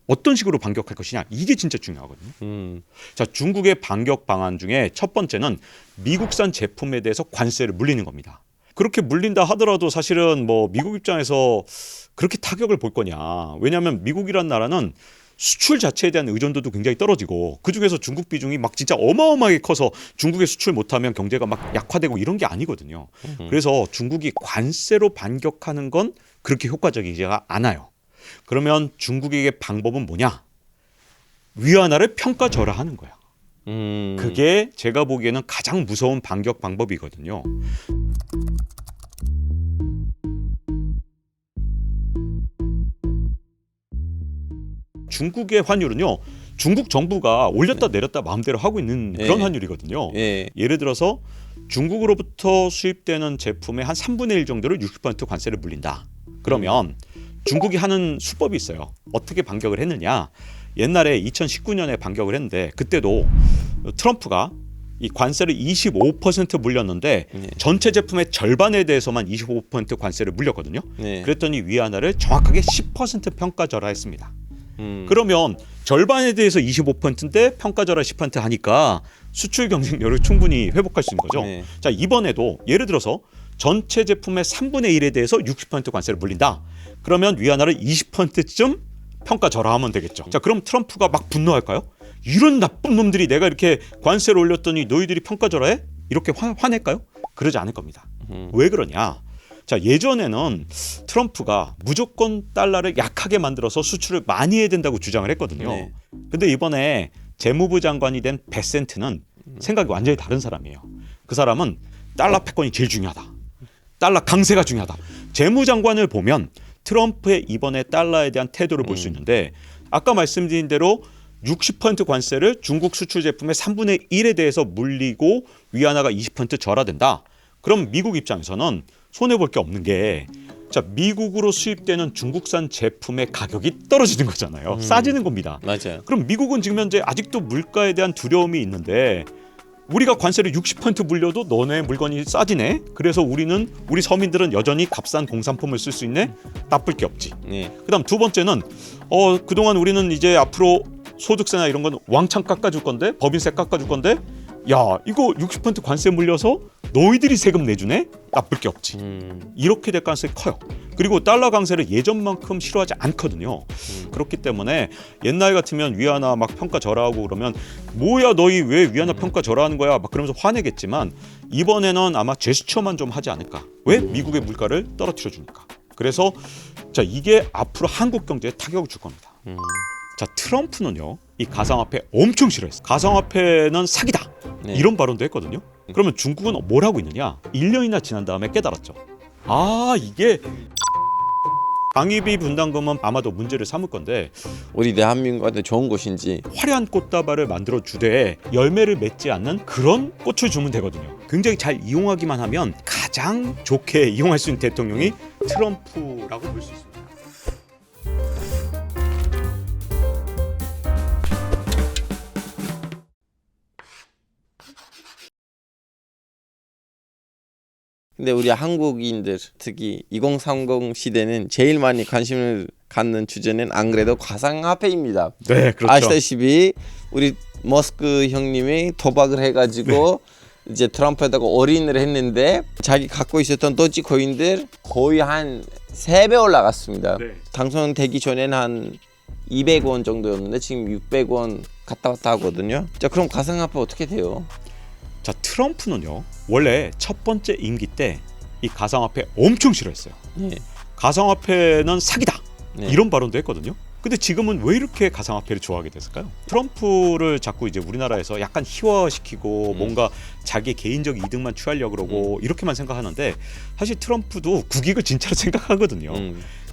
어떤 식으로 반격할 것이냐, 이게 진짜 중요하거든요. 자, 중국의 반격 방안 중에 첫 번째는 미국산 제품에 대해서 관세를 물리는 겁니다. 그렇게 물린다 하더라도 사실은 뭐 미국 입장에서 그렇게 타격을 볼 거냐. 왜냐하면 미국이란 나라는 수출 자체에 대한 의존도도 굉장히 떨어지고, 그중에서 중국 비중이 막 진짜 어마어마하게 커서 중국에 수출 못하면 경제가 막 약화되고 이런 게 아니거든요. 그래서 중국이 관세로 반격하는 건 그렇게 효과적이지가 않아요. 그러면 중국에게 방법은 뭐냐? 위안화를 평가절하하는 거야. 그게 제가 보기에는 가장 무서운 반격 방법이거든요. 중국의 환율은요, 중국 정부가 올렸다 내렸다 마음대로 하고 있는 그런 환율이거든요. 예를 들어서 중국으로부터 수입되는 제품의 한 3분의 1 정도를 60% 관세를 물린다. 그러면 중국이 하는 수법이 있어요. 어떻게 반격을 했느냐? 옛날에 2019년에 반격을 했는데, 그때도 트럼프가 이 관세를 25% 물렸는데 전체 제품의 절반에 대해서만 25% 관세를 물렸거든요. 그랬더니 위안화를 정확하게 10% 평가절하했습니다. 그러면 절반에 대해서 25%인데 평가절하 10% 하니까 수출 경쟁력을 충분히 회복할 수 있는 거죠. 자, 이번에도 예를 들어서 전체 제품의 3분의 1에 대해서 60% 관세를 물린다. 그러면 위안화를 20%쯤 평가절하하면 되겠죠. 자, 그럼 트럼프가 막 분노할까요? 이런 나쁜 놈들이 내가 이렇게 관세를 올렸더니 너희들이 평가절하해? 이렇게 화낼까요? 그러지 않을 겁니다. 왜 그러냐? 자, 예전에는 트럼프가 무조건 달러를 약하게 만들어서 수출을 많이 해야 된다고 주장을 했거든요. 근데 이번에 재무부 장관이 된 베센트는 생각이 완전히 다른 사람이에요. 그 사람은 달러 패권이 제일 중요하다. 달러 강세가 중요하다. 재무장관을 보면 트럼프의 이번에 달러에 대한 태도를 볼 수 있는데, 아까 말씀드린 대로 60% 관세를 중국 수출 제품의 3분의 1에 대해서 물리고 위안화가 20% 절하된다. 그럼 미국 입장에서는 손해볼 게 없는 게, 자, 미국으로 수입되는 중국산 제품의 가격이 떨어지는 거잖아요. 싸지는 겁니다. 맞아요. 그럼 미국은 지금 현재 아직도 물가에 대한 두려움이 있는데, 우리가 관세를 60% 물려도 너네 물건이 싸지네. 그래서 우리 서민들은 여전히 값싼 공산품을 쓸 수 있네. 나쁠 게 없지. 그다음 두 번째는 그동안 우리는 이제 앞으로 소득세나 이런 건 왕창 깎아줄 건데, 법인세 깎아줄 건데, 야, 이거 60% 관세 물려서 너희들이 세금 내주네? 나쁠 게 없지. 이렇게 될 가능성이 커요. 그리고 달러 강세를 예전만큼 싫어하지 않거든요. 그렇기 때문에 옛날 같으면 위안화 막 평가 절하하고 그러면 뭐야 너희 왜 위안화 평가 절하하는 거야 막 그러면서 화내겠지만 이번에는 아마 제스처만 좀 하지 않을까. 왜? 미국의 물가를 떨어뜨려 주니까. 그래서 자 이게 앞으로 한국 경제에 타격을 줄 겁니다. 자 트럼프는요 이 가상화폐 엄청 싫어했어. 가상화폐는 사기다. 네. 이런 발언도 했거든요. 그러면 중국은 뭘 하고 있느냐? 1년이나 지난 다음에 깨달았죠. 아 이게 방위비 분담금은 아마도 문제를 삼을 건데 우리 대한민국한테 좋은 곳인지. 화려한 꽃다발을 만들어 주되 열매를 맺지 않는 그런 꽃을 주면 되거든요. 굉장히 잘 이용하기만 하면 가장 좋게 이용할 수 있는 대통령이 트럼프라고 볼 수 있습니다. 근데 우리 한국인들 특히 2030 시대는 제일 많이 관심을 갖는 주제는 안 그래도 가상화폐입니다. 네, 그렇죠. 아시다시피 우리 머스크 형님이 도박을 해가지고 이제 트럼프에다가 올인을 했는데 자기 갖고 있었던 도지코인들 거의 한 3배 올라갔습니다. 네. 당선되기 전에는 한 200원 정도였는데 지금 600원 갔다 왔다 하거든요. 자 그럼 가상화폐 어떻게 돼요? 자 트럼프는요 원래 첫 번째 임기 때 이 가상화폐 엄청 싫어했어요. 예. 가상화폐는 사기다. 네. 이런 발언도 했거든요. 근데 지금은 왜 이렇게 가상화폐를 좋아하게 됐을까요? 트럼프를 자꾸 이제 우리나라에서 약간 희화시키고 뭔가 자기 개인적 이득만 취하려고 그러고 이렇게만 생각하는데 사실 트럼프도 국익을 진짜로 생각하거든요.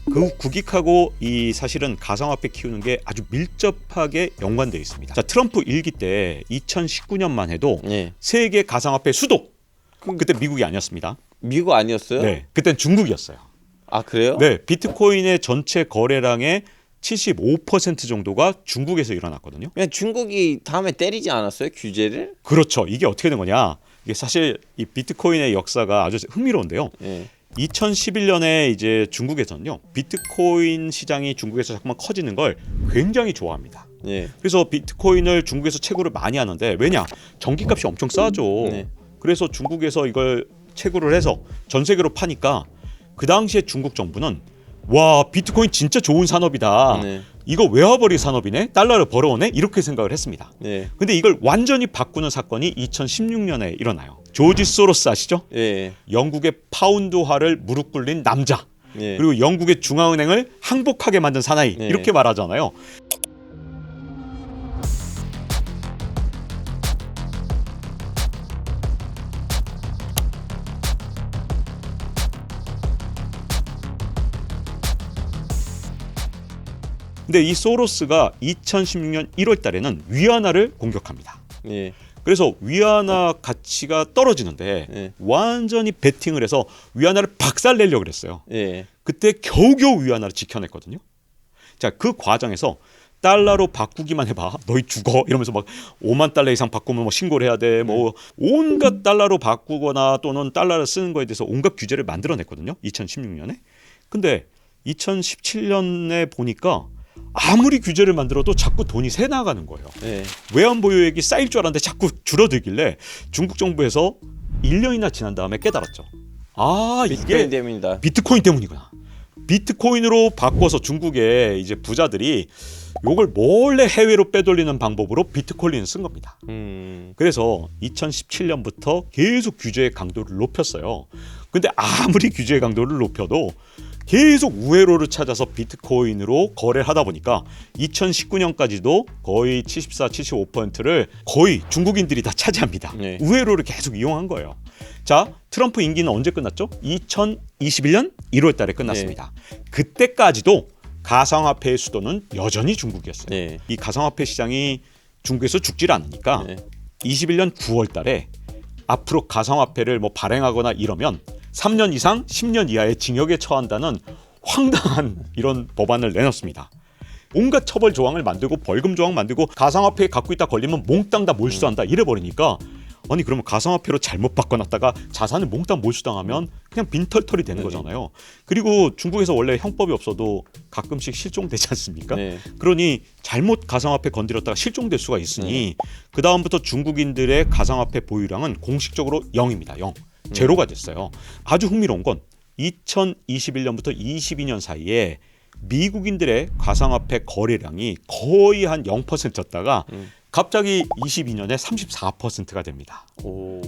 그 국익하고 이 사실은 가상화폐 키우는 게 아주 밀접하게 연관돼 있습니다. 자 트럼프 일기 때 2019년만 해도 예. 세계 가상화폐 수도 그때 미국이 아니었습니다. 미국 아니었어요? 네, 그땐 중국이었어요. 아 그래요? 네, 비트코인의 전체 거래량의 75% 정도가 중국에서 일어났거든요. 그냥 중국이 다음에 때리지 않았어요? 규제를? 그렇죠. 이게 어떻게 된 거냐? 이게 사실 이 비트코인의 역사가 아주 흥미로운데요. 예. 2011년에 이제 중국에서는요. 비트코인 시장이 중국에서 자꾸만 커지는 걸 굉장히 좋아합니다. 예. 그래서 비트코인을 중국에서 채굴을 많이 하는데 왜냐? 전기값이 엄청 싸죠. 네. 그래서 중국에서 이걸 채굴을 해서 전 세계로 파니까 그 당시에 중국 정부는 와 비트코인 진짜 좋은 산업이다. 네. 이거 외화벌이 산업이네. 달러를 벌어오네. 이렇게 생각을 했습니다. 네. 근데 이걸 완전히 바꾸는 사건이 2016년에 일어나요. 조지 소로스 아시죠? 예. 영국의 파운드화를 무릎 꿇린 남자. 예. 그리고 영국의 중앙은행을 항복하게 만든 사나이. 네. 이렇게 말하잖아요. 근데 이 소로스가 2016년 1월 달에는 위안화를 공격합니다. 예. 그래서 위안화 가치가 떨어지는데 네. 완전히 베팅을 해서 위안화를 박살내려고 그랬어요. 예. 그때 겨우겨우 위안화를 지켜냈거든요. 자, 그 과정에서 달러로 바꾸기만 해봐. 너희 죽어. 이러면서 막 5만 달러 이상 바꾸면 뭐 신고를 해야 돼. 뭐 온갖 달러로 바꾸거나 또는 달러를 쓰는 거에 대해서 온갖 규제를 만들어냈거든요. 2016년에. 근데 2017년에 보니까 아무리 규제를 만들어도 자꾸 돈이 새 나가는 거예요. 예. 외환 보유액이 쌓일 줄 알았는데 자꾸 줄어들길래 중국 정부에서 1년이나 지난 다음에 깨달았죠. 아 비트코인 이게 때문이다. 비트코인 때문이구나. 비트코인으로 바꿔서 중국의 이제 부자들이 요걸 몰래 해외로 빼돌리는 방법으로 비트코인을 쓴 겁니다. 그래서 2017년부터 계속 규제의 강도를 높였어요. 근데 아무리 규제의 강도를 높여도 계속 우회로를 찾아서 비트코인으로 거래를 하다 보니까 2019년까지도 거의 74, 75%를 거의 중국인들이 다 차지합니다. 네. 우회로를 계속 이용한 거예요. 자, 트럼프 임기는 언제 끝났죠? 2021년 1월 달에 끝났습니다. 그때까지도 가상화폐의 수도는 여전히 중국이었어요. 네. 이 가상화폐 시장이 중국에서 죽질 않으니까 네. 21년 9월 달에 앞으로 가상화폐를 뭐 발행하거나 이러면 3년 이상 10년 이하의 징역에 처한다는 황당한 이런 법안을 내놨습니다. 온갖 처벌 조항을 만들고 벌금 조항 만들고 가상화폐 갖고 있다 걸리면 몽땅 다 몰수한다 이래버리니까 아니 그러면 가상화폐로 잘못 바꿔놨다가 자산을 몽땅 몰수당하면 그냥 빈털털이 되는 거잖아요. 그리고 중국에서 원래 형법이 없어도 가끔씩 실종되지 않습니까? 네. 그러니 잘못 가상화폐 건드렸다가 실종될 수가 있으니 그 다음부터 중국인들의 가상화폐 보유량은 공식적으로 0입니다. 0. 제로가 됐어요. 아주 흥미로운 건 2021년부터 22년 사이에 미국인들의 가상화폐 거래량이 거의 한 0%였다가 갑자기 22년에 34%가 됩니다. 오.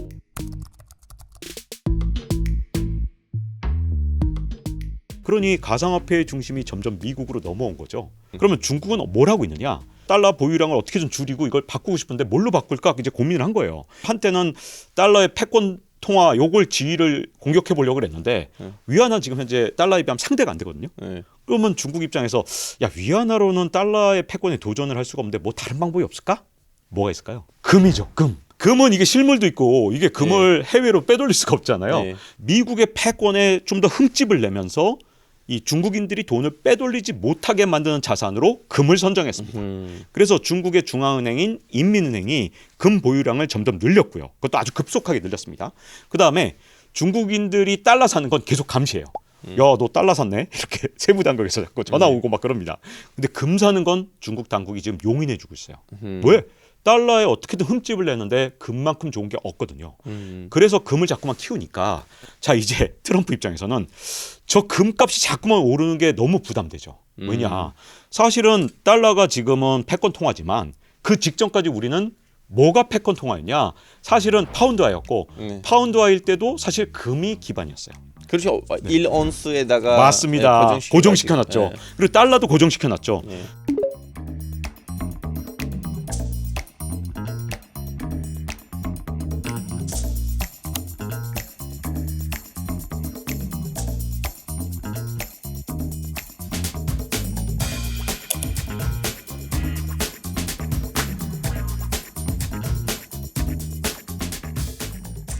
그러니 가상화폐의 중심이 점점 미국으로 넘어온 거죠. 그러면 중국은 뭘 하고 있느냐? 달러 보유량을 어떻게 좀 줄이고 이걸 바꾸고 싶은데 뭘로 바꿀까 이제 고민을 한 거예요. 한때는 달러의 패권 통화 요걸 지위를 공격해 보려고 했는데 위안화 지금 현재 달러에 비하면 상대가 안 되거든요. 그러면 중국 입장에서 야 위안화로는 달러의 패권에 도전을 할 수가 없는데 뭐 다른 방법이 없을까? 뭐가 있을까요? 금이죠. 금. 금은 이게 실물도 있고 이게 금을 해외로 빼돌릴 수가 없잖아요. 네. 미국의 패권에 좀 더 흠집을 내면서 이 중국인들이 돈을 빼돌리지 못하게 만드는 자산으로 금을 선정했습니다. 그래서 중국의 중앙은행인 인민은행이 금 보유량을 점점 늘렸고요. 그것도 아주 급속하게 늘렸습니다. 그다음에 중국인들이 달러 사는 건 계속 감시해요. 야, 너 달러 샀네? 이렇게 세무당국에서 자꾸 전화 오고 막 그럽니다. 근데 금 사는 건 중국 당국이 지금 용인해 주고 있어요. 왜? 달러에 어떻게든 흠집을 내는데 금만큼 좋은 게 없거든요. 그래서 금을 자꾸만 키우니까 자 이제 트럼프 입장에서는 저 금값이 자꾸만 오르는 게 너무 부담되죠. 왜냐? 사실은 달러가 지금은 패권 통화지만 그 직전까지 우리는 뭐가 패권 통화였냐? 사실은 파운드화였고 파운드화일 때도 사실 금이 기반이었어요. 그렇죠. 1온스에다가 맞습니다. 고정시켜놨죠. 네. 그리고 달러도 고정시켜놨죠. 네.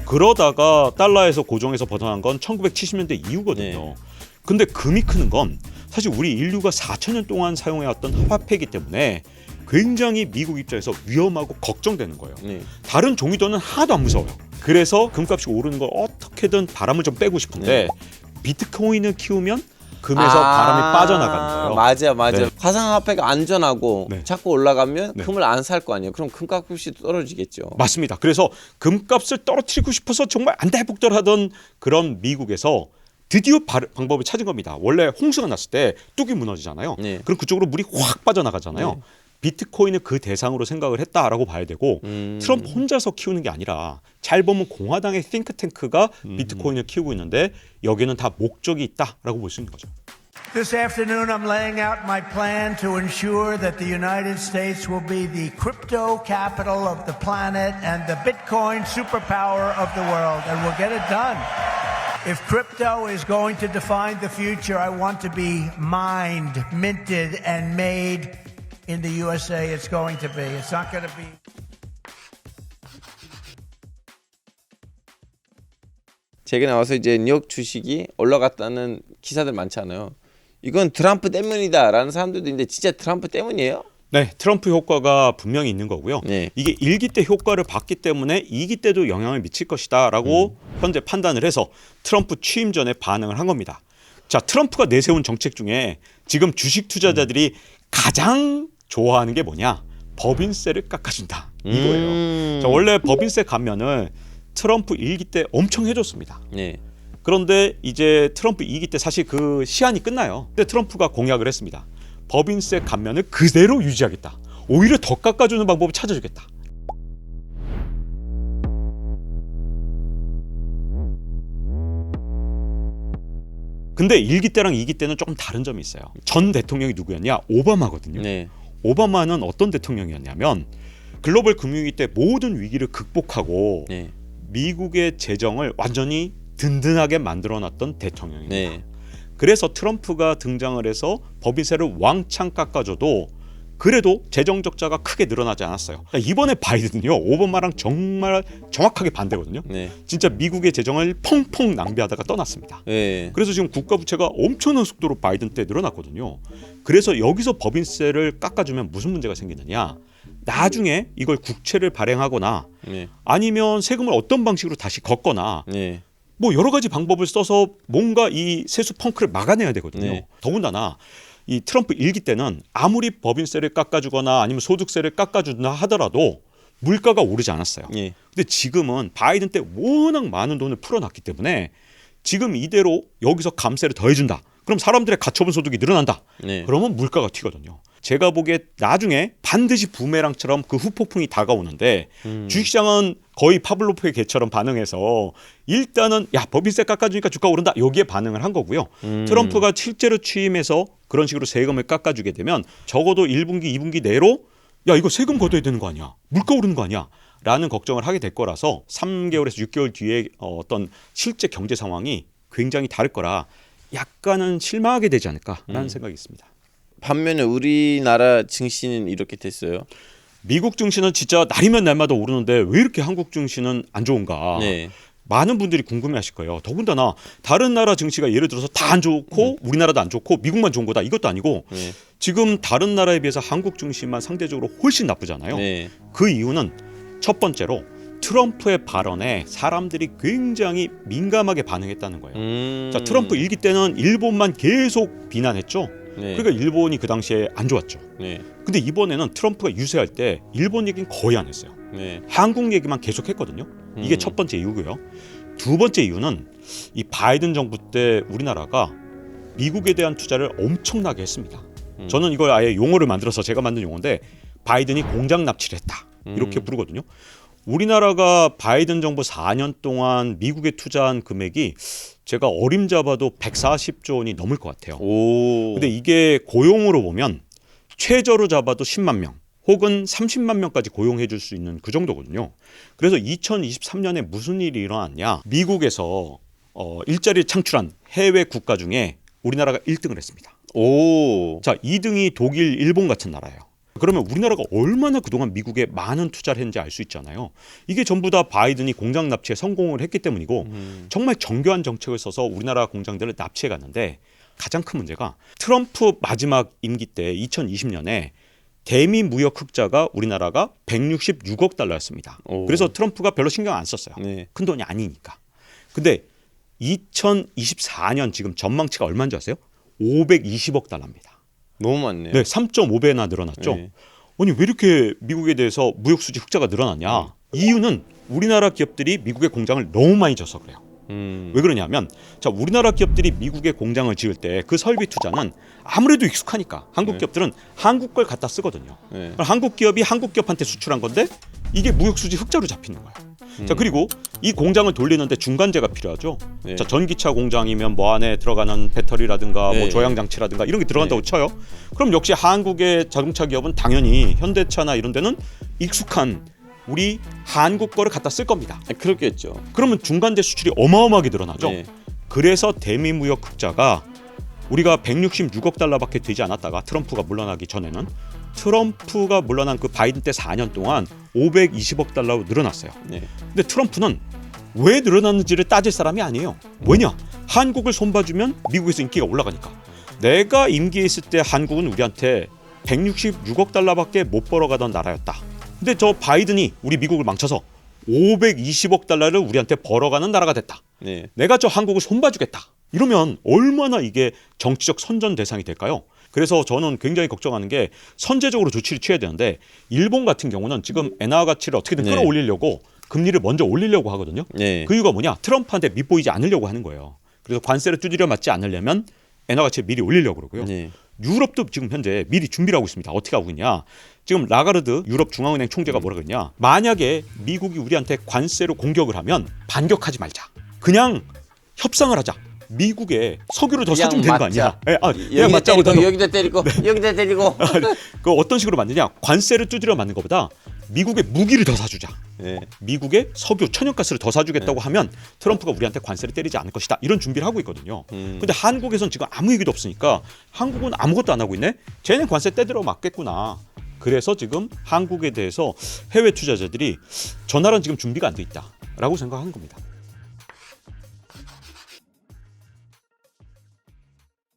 그러다가 달러에서 고정에서 벗어난 건 1970년대 이후거든요. 네. 근데 금이 크는 건 사실 우리 인류가 4,000년 동안 사용해왔던 화폐이기 때문에 굉장히 미국 입장에서 위험하고 걱정되는 거예요. 네. 다른 종이돈은 하나도 안 무서워요. 그래서 금값이 오르는 걸 어떻게든 바람을 좀 빼고 싶은데 비트코인을 키우면 금에서 바람이 빠져나가는 거예요. 맞아. 네. 가상화폐가 안전하고 네. 자꾸 올라가면 네. 금을 안 살 거 아니에요. 그럼 금값이 떨어지겠죠. 맞습니다. 그래서 금값을 떨어뜨리고 싶어서 정말 안달복달하던 그런 미국에서 드디어 방법을 찾은 겁니다. 원래 홍수가 났을 때 뚝이 무너지잖아요. 네. 그럼 그쪽으로 물이 확 빠져나가잖아요. 네. 비트코인을 그 대상으로 생각을 했다라고 봐야 되고 트럼프 혼자서 키우는 게 아니라 잘 보면 공화당의 싱크탱크가 비트코인을 키우고 있는데 여기는 다 목적이 있다라고 볼 수 있는 거죠. This afternoon, I'm laying out my plan to ensure that the United States will be the crypto capital of the planet and the Bitcoin superpower of the world, and we'll get it done. If crypto is going to define the future, I want to be mined, minted, and made in the USA. It's going to be. It's not going to be. 최근에 나와서 이제 뉴욕 주식이 올라갔다는 기사들 많잖아요. 이건 트럼프 때문이다라는 사람들도 있는데 진짜 트럼프 때문이에요? 네, 트럼프 효과가 분명히 있는 거고요. 네. 이게 1기 때 효과를 봤기 때문에 2기 때도 영향을 미칠 것이다라고 현재 판단을 해서 트럼프 취임 전에 반응을 한 겁니다. 자, 트럼프가 내세운 정책 중에 지금 주식 투자자들이 가장 좋아하는 게 뭐냐? 법인세를 깎아준다. 이거예요. 자, 원래 법인세 감면을 트럼프 1기 때 엄청 해줬습니다. 네. 그런데 이제 트럼프 2기 때 사실 그 시한이 끝나요. 근데 트럼프가 공약을 했습니다. 법인세 감면을 그대로 유지하겠다. 오히려 더 깎아주는 방법을 찾아주겠다. 근데 1기 때랑 2기 때는 조금 다른 점이 있어요. 전 대통령이 누구였냐? 오바마거든요. 네. 오바마는 어떤 대통령이었냐면 글로벌 금융위기 때 모든 위기를 극복하고 네. 미국의 재정을 완전히 든든하게 만들어놨던 대통령입니다. 네. 그래서 트럼프가 등장을 해서 법인세를 왕창 깎아줘도 그래도 재정 적자가 크게 늘어나지 않았어요. 이번에 바이든은요 오바마랑 정말 정확하게 반대거든요. 네. 진짜 미국의 재정을 펑펑 낭비하다가 떠났습니다. 네. 그래서 지금 국가 부채가 엄청난 속도로 바이든 때 늘어났거든요. 그래서 여기서 법인세를 깎아주면 무슨 문제가 생기느냐? 나중에 이걸 국채를 발행하거나 네. 아니면 세금을 어떤 방식으로 다시 걷거나 네. 뭐 여러 가지 방법을 써서 뭔가 이 세수 펑크를 막아내야 되거든요. 네. 더군다나 이 트럼프 1기 때는 아무리 법인세를 깎아주거나 아니면 소득세를 깎아준다 하더라도 물가가 오르지 않았어요. 예. 근데 지금은 바이든 때 워낙 많은 돈을 풀어놨기 때문에 지금 이대로 여기서 감세를 더해준다. 그럼 사람들의 가처분 소득이 늘어난다. 네. 그러면 물가가 튀거든요. 제가 보기에 나중에 반드시 부메랑처럼 그 후폭풍이 다가오는데 주식시장은 거의 파블로프의 개처럼 반응해서 일단은 야 법인세 깎아주니까 주가 오른다. 여기에 반응을 한 거고요. 트럼프가 실제로 취임해서 그런 식으로 세금을 깎아주게 되면 적어도 1분기, 2분기 내로 야 이거 세금 걷어야 되는 거 아니야. 물가 오르는 거 아니야. 라는 걱정을 하게 될 거라서 3개월에서 6개월 뒤에 어떤 실제 경제 상황이 굉장히 다를 거라 약간은 실망하게 되지 않을까라는 생각이 있습니다. 반면에 우리나라 증시는 이렇게 됐어요. 미국 증시는 진짜 날이면 날마다 오르는데 왜 이렇게 한국 증시는 안 좋은가? 네. 많은 분들이 궁금해하실 거예요. 더군다나 다른 나라 증시가 예를 들어서 다 안 좋고 우리나라도 안 좋고 미국만 좋은 거다 이것도 아니고 네. 지금 다른 나라에 비해서 한국 증시만 상대적으로 훨씬 나쁘잖아요. 네. 그 이유는 첫 번째로 트럼프의 발언에 사람들이 굉장히 민감하게 반응했다는 거예요. 자, 트럼프 일기 때는 일본만 계속 비난했죠. 네. 그러니까 일본이 그 당시에 안 좋았죠. 네. 근데 이번에는 트럼프가 유세할 때 일본 얘기는 거의 안 했어요. 네. 한국 얘기만 계속 했거든요. 이게 첫 번째 이유고요. 두 번째 이유는 이 바이든 정부 때 우리나라가 미국에 대한 투자를 엄청나게 했습니다. 저는 이걸 아예 용어를 만들어서 제가 만든 용어인데 바이든이 공장 납치를 했다. 이렇게 부르거든요. 우리나라가 바이든 정부 4년 동안 미국에 투자한 금액이 제가 어림잡아도 140조 원이 넘을 것 같아요. 오. 근데 이게 고용으로 보면 최저로 잡아도 10만 명 혹은 30만 명까지 고용해 줄 수 있는 그 정도거든요. 그래서 2023년에 무슨 일이 일어났냐. 미국에서 일자리를 창출한 해외 국가 중에 우리나라가 1등을 했습니다. 오. 자, 2등이 독일, 일본 같은 나라예요. 그러면 우리나라가 얼마나 그동안 미국에 많은 투자를 했는지 알 수 있잖아요. 이게 전부 다 바이든이 공장 납치에 성공을 했기 때문이고 정말 정교한 정책을 써서 우리나라 공장들을 납치해 갔는데 가장 큰 문제가 트럼프 마지막 임기 때 2020년에 대미 무역 흑자가 우리나라가 166억 달러였습니다. 오. 그래서 트럼프가 별로 신경 안 썼어요. 네. 큰 돈이 아니니까. 근데 2024년 지금 전망치가 얼마인지 아세요? 520억 달러입니다. 너무 많네요. 네, 3.5배나 늘어났죠. 네. 아니 왜 이렇게 미국에 대해서 무역 수지 흑자가 늘어났냐? 이유는 우리나라 기업들이 미국에 공장을 너무 많이 져서 그래요. 왜 그러냐면 자 우리나라 기업들이 미국에 공장을 지을 때 그 설비 투자는 아무래도 익숙하니까 한국 기업들은 한국 걸 갖다 쓰거든요. 네. 한국 기업이 한국 기업한테 수출한 건데 이게 무역 수지 흑자로 잡히는 거예요. 자 그리고 이 공장을 돌리는데 중간재가 필요하죠. 네. 자 전기차 공장이면 뭐 안에 들어가는 배터리라든가 네. 뭐 조향 장치라든가 이런 게 들어간다고 쳐요. 그럼 역시 한국의 자동차 기업은 당연히 현대차나 이런 데는 익숙한 우리 한국 거를 갖다 쓸 겁니다. 아, 그렇겠죠. 그러면 중간재 수출이 어마어마하게 늘어나죠. 네. 그래서 대미 무역 흑자가 우리가 166억 달러밖에 되지 않았다가 트럼프가 물러나기 전에는 트럼프가 물러난 그 바이든 때 4년 동안 520억 달러로 늘어났어요. 네. 근데 트럼프는 왜 늘어났는지를 따질 사람이 아니에요. 왜냐? 한국을 손봐주면 미국에서 인기가 올라가니까. 내가 임기에 있을 때 한국은 우리한테 166억 달러밖에 못 벌어가던 나라였다. 근데 저 바이든이 우리 미국을 망쳐서 520억 달러를 우리한테 벌어가는 나라가 됐다. 네. 내가 저 한국을 손봐주겠다. 이러면 얼마나 이게 정치적 선전 대상이 될까요? 그래서 저는 굉장히 걱정하는 게 선제적으로 조치를 취해야 되는데 일본 같은 경우는 지금 엔화 가치를 어떻게든 네. 끌어올리려고 금리를 먼저 올리려고 하거든요. 네. 그 이유가 뭐냐? 트럼프한테 밑보이지 않으려고 하는 거예요. 그래서 관세를 두드려 맞지 않으려면 엔화 가치를 미리 올리려고 그러고요. 네. 유럽도 지금 현재 미리 준비를 하고 있습니다. 어떻게 하고 있냐? 지금 라가르드 유럽 중앙은행 총재가 뭐라 그랬냐? 만약에 미국이 우리한테 관세로 공격을 하면 반격하지 말자. 그냥 협상을 하자. 미국에 석유를 더 사주면 되는 거 아니야? 그냥 맞자고 여기다 때리고 여기다 때리고. 그 어떤 식으로 만드냐? 관세를 두드려 맞는 것보다 미국에 무기를 더 사주자. 네. 미국에 석유, 천연가스를 더 사주겠다고 하면 트럼프가 우리한테 관세를 때리지 않을 것이다. 이런 준비를 하고 있거든요. 근데 한국에선 지금 아무 얘기도 없으니까 한국은 아무것도 안 하고 있네. 쟤는 관세 떼들어 맞겠구나. 그래서 지금 한국에 대해서 해외 투자자들이 저 나라는 지금 준비가 안 돼 있다라고 생각한 겁니다.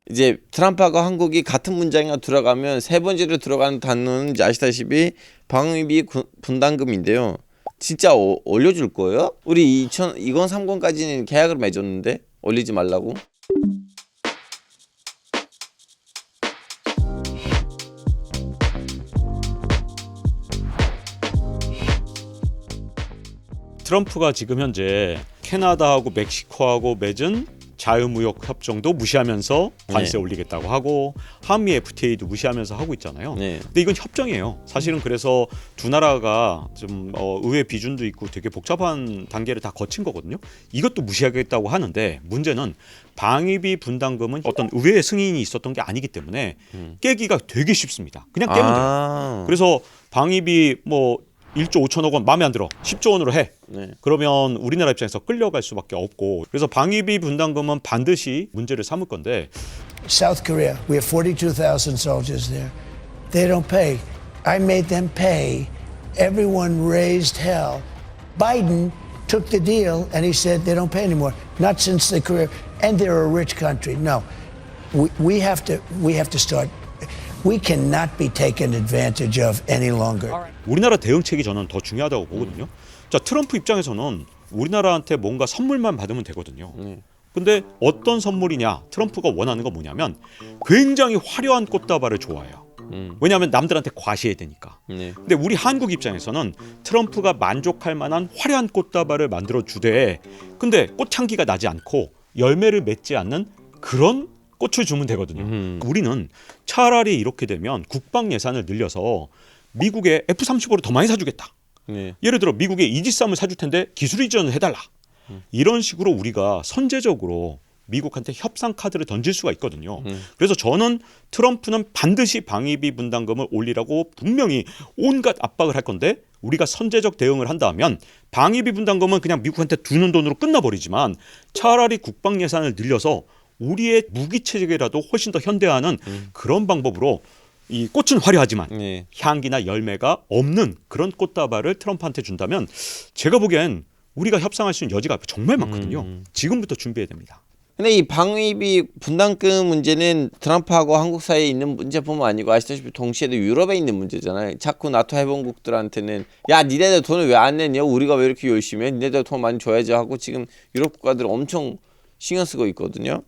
이제 트럼프하고 한국이 같은 문장에 들어가면 세 번째로 들어가는 단어는 아시다시피 방위비 분담금인데요. 진짜 올려줄 거예요? 우리 2030까지는 계약을 맺었는데 올리지 말라고? 트럼프가 지금 현재 캐나다하고 멕시코하고 맺은 자유무역 협정도 무시하면서 관세 올리겠다고 하고 한미 FTA도 무시하면서 하고 있잖아요. 네. 근데 이건 협정이에요. 사실은 그래서 두 나라가 좀 의회 비준도 있고 되게 복잡한 단계를 다 거친 거거든요. 이것도 무시하겠다고 하는데 문제는 방위비 분담금은 어떤 의회의 승인이 있었던 게 아니기 때문에 깨기가 되게 쉽습니다. 그냥 깨면 돼요. 그래서 방위비 뭐 1조 5천억 원 마음에 안 들어 10조 원으로 해. 네. 그러면 우리나라 입장에서 끌려갈 수밖에 없고 그래서 방위비 분담금은 반드시 문제를 삼을 건데 South Korea, we have 42,000 soldiers there. They don't pay. I made them pay. Everyone raised hell. Biden took the deal and he said they don't pay anymore. Not since the Korea, and they're a rich country. No, we have to start. We cannot be taken advantage of any longer. 우리나라 대응책이 저는 더 중요하다고 보거든요. 자, 트럼프 입장에서는 우리나라한테 뭔가 선물만 받으면 되거든요. 근데 어떤 선물이냐? 트럼프가 원하는 건 뭐냐면 굉장히 화려한 꽃다발을 좋아해요. 왜냐하면 남들한테 과시해야 되니까. 근데 우리 한국 입장에서는 트럼프가 만족할 만한 화려한 꽃다발을 만들어 주되 근데 꽃향기가 나지 않고 열매를 맺지 않는 그런 꽃을 주면 되거든요. 우리는 차라리 이렇게 되면 국방 예산을 늘려서 미국에 F-35를 더 많이 사주겠다. 예를 들어 미국에 이지스함을 사줄 텐데 기술 이전을 해달라. 이런 식으로 우리가 선제적으로 미국한테 협상 카드를 던질 수가 있거든요. 그래서 저는 트럼프는 반드시 방위비 분담금을 올리라고 분명히 온갖 압박을 할 건데 우리가 선제적 대응을 한다면 방위비 분담금은 그냥 미국한테 두는 돈으로 끝나버리지만 차라리 국방 예산을 늘려서 우리의 무기 체계라도 훨씬 더 현대화하는 그런 방법으로 이 꽃은 화려하지만 향기나 열매가 없는 그런 꽃다발을 트럼프한테 준다면 제가 보기엔 우리가 협상할 수 있는 여지가 정말 많거든요. 지금부터 준비해야 됩니다. 근데 이 방위비 분담금 문제는 트럼프하고 한국 사이에 있는 문제뿐만 아니고 아시다시피 동시에도 유럽에 있는 문제잖아요. 자꾸 나토 회원국들한테는 야 니네들 돈을 왜 안 냈냐? 우리가 왜 이렇게 열심히 해? 니네들 돈 많이 줘야지 하고 지금 유럽 국가들 엄청 신경 쓰고 있거든요.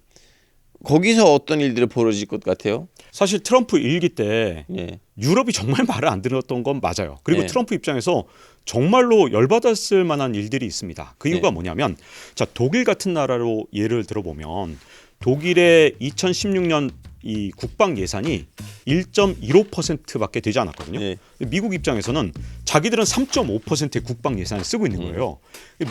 거기서 어떤 일들이 벌어질 것 같아요? 사실 트럼프 일기 때 예. 유럽이 정말 말을 안 들었던 건 맞아요. 그리고 네. 트럼프 입장에서 정말로 열받았을 만한 일들이 있습니다. 그 이유가 네. 뭐냐면 자 독일 같은 나라로 예를 들어보면 독일의 2016년 이 국방 예산이 1.15%밖에 되지 않았거든요. 네. 미국 입장에서는 자기들은 3.5%의 국방 예산을 쓰고 있는 거예요.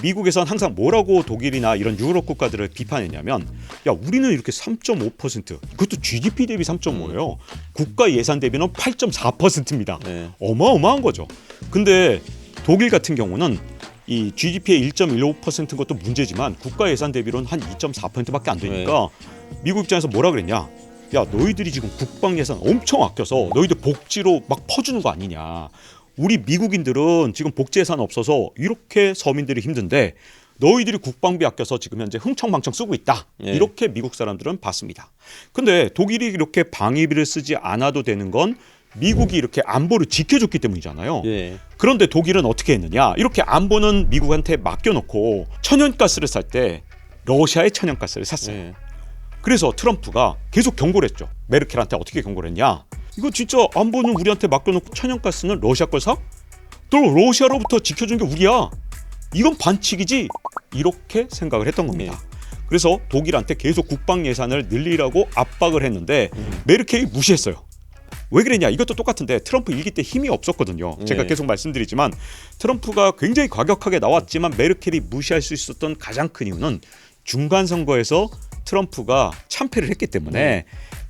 미국에서는 항상 뭐라고 독일이나 이런 유럽 국가들을 비판했냐면 야 우리는 이렇게 3.5% 그것도 GDP 대비 3.5예요. 국가 예산 대비는 8.4%입니다. 네. 어마어마한 거죠. 근데 독일 같은 경우는 이 GDP의 1.15%인 것도 문제지만 국가 예산 대비로는 한 2.4%밖에 안 되니까 미국 입장에서 뭐라 그랬냐? 야 너희들이 지금 국방 예산 엄청 아껴서 너희들 복지로 막 퍼주는 거 아니냐. 우리 미국인들은 지금 복지 예산 없어서 이렇게 서민들이 힘든데 너희들이 국방비 아껴서 지금 현재 흥청망청 쓰고 있다. 이렇게 미국 사람들은 봤습니다. 근데 독일이 이렇게 방위비를 쓰지 않아도 되는 건 미국이 이렇게 안보를 지켜줬기 때문이잖아요. 그런데 독일은 어떻게 했느냐. 이렇게 안보는 미국한테 맡겨놓고 천연가스를 살 때 러시아의 천연가스를 샀어요. 그래서 트럼프가 계속 경고를 했죠. 메르켈한테 어떻게 경고를 했냐. 이거 진짜 안보는 우리한테 맡겨놓고 천연가스는 러시아 걸 사? 또 러시아로부터 지켜준 게 우리야. 이건 반칙이지. 이렇게 생각을 했던 겁니다. 그래서 독일한테 계속 국방 예산을 늘리라고 압박을 했는데 메르켈이 무시했어요. 왜 그랬냐? 이것도 똑같은데 트럼프 일기 때 힘이 없었거든요. 제가 계속 말씀드리지만 트럼프가 굉장히 과격하게 나왔지만 메르켈이 무시할 수 있었던 가장 큰 이유는 중간 선거에서 트럼프가 참패를 했기 때문에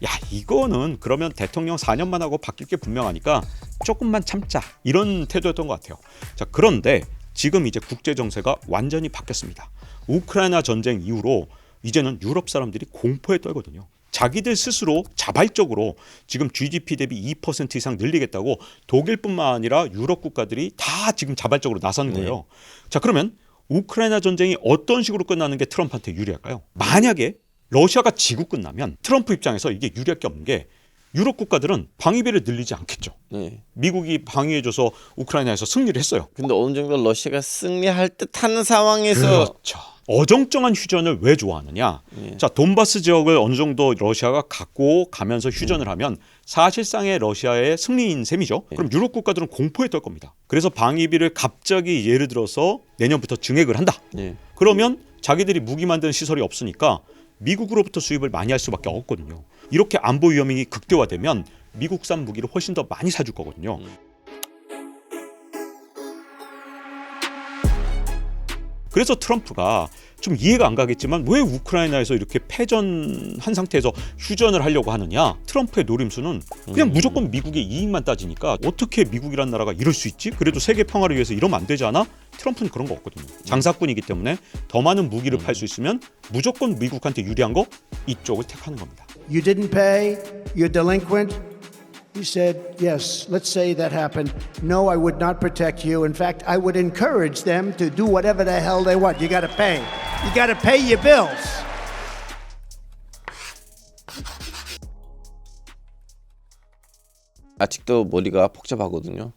야 이거는 그러면 대통령 4년만 하고 바뀔 게 분명하니까 조금만 참자 이런 태도였던 것 같아요. 자 그런데 지금 이제 국제 정세가 완전히 바뀌었습니다. 우크라이나 전쟁 이후로 이제는 유럽 사람들이 공포에 떨거든요. 자기들 스스로 자발적으로 지금 GDP 대비 2% 이상 늘리겠다고 독일뿐만 아니라 유럽 국가들이 다 지금 자발적으로 나서는 거예요. 자 그러면 우크라이나 전쟁이 어떤 식으로 끝나는 게 트럼프한테 유리할까요? 만약에 러시아가 지고 끝나면 트럼프 입장에서 이게 유리할 게 없는 게 유럽 국가들은 방위비를 늘리지 않겠죠. 미국이 방위해줘서 우크라이나에서 승리를 했어요. 근데 어느 정도 러시아가 승리할 듯하는 상황에서 그렇죠. 어정쩡한 휴전을 왜 좋아하느냐? 자, 돈바스 지역을 어느 정도 러시아가 갖고 가면서 휴전을 하면 사실상의 러시아의 승리인 셈이죠. 그럼 유럽 국가들은 공포에 떨 겁니다. 그래서 방위비를 갑자기 예를 들어서 내년부터 증액을 한다. 그러면 자기들이 무기 만드는 시설이 없으니까 미국으로부터 수입을 많이 할 수밖에 없거든요. 이렇게 안보 위험이 극대화되면 미국산 무기를 훨씬 더 많이 사줄 거거든요. 그래서 트럼프가 좀 이해가 안 가겠지만 왜 우크라이나에서 이렇게 패전한 상태에서 휴전을 하려고 하느냐. 트럼프의 노림수는 그냥 무조건 미국의 이익만 따지니까 어떻게 미국이란 나라가 이럴 수 있지? 그래도 세계 평화를 위해서 이러면 안 되지 않아? 트럼프는 그런 거 없거든요. 장사꾼이기 때문에 더 많은 무기를 팔 수 있으면 무조건 미국한테 유리한 거 이쪽을 택하는 겁니다. You didn't pay, you're delinquent. He said, yes, let's say that happened. No, I would not protect you. In fact, I would encourage them to do whatever the hell they want. You got to pay. You got to pay your bills. 아직도 머리가 복잡하거든요.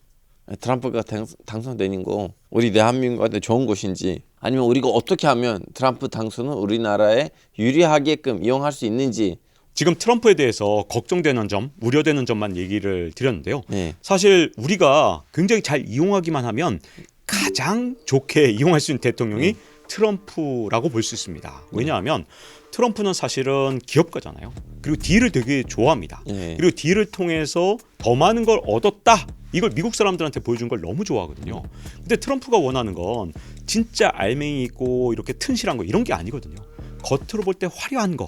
트럼프가 당선되는 거 우리 대한민국한테 좋은 것인지 아니면 우리가 어떻게 하면 트럼프 당선을 우리나라에 유리하게끔 이용할 수 있는지 지금 트럼프에 대해서 걱정되는 점, 우려되는 점만 얘기를 드렸는데요. 네. 사실 우리가 굉장히 잘 이용하기만 하면 가장 좋게 이용할 수 있는 대통령이 트럼프라고 볼 수 있습니다. 왜냐하면 트럼프는 사실은 기업가잖아요. 그리고 딜을 되게 좋아합니다. 그리고 딜을 통해서 더 많은 걸 얻었다. 이걸 미국 사람들한테 보여준 걸 너무 좋아하거든요. 근데 트럼프가 원하는 건 진짜 알맹이 있고 이렇게 튼실한 거 이런 게 아니거든요. 겉으로 볼 때 화려한 거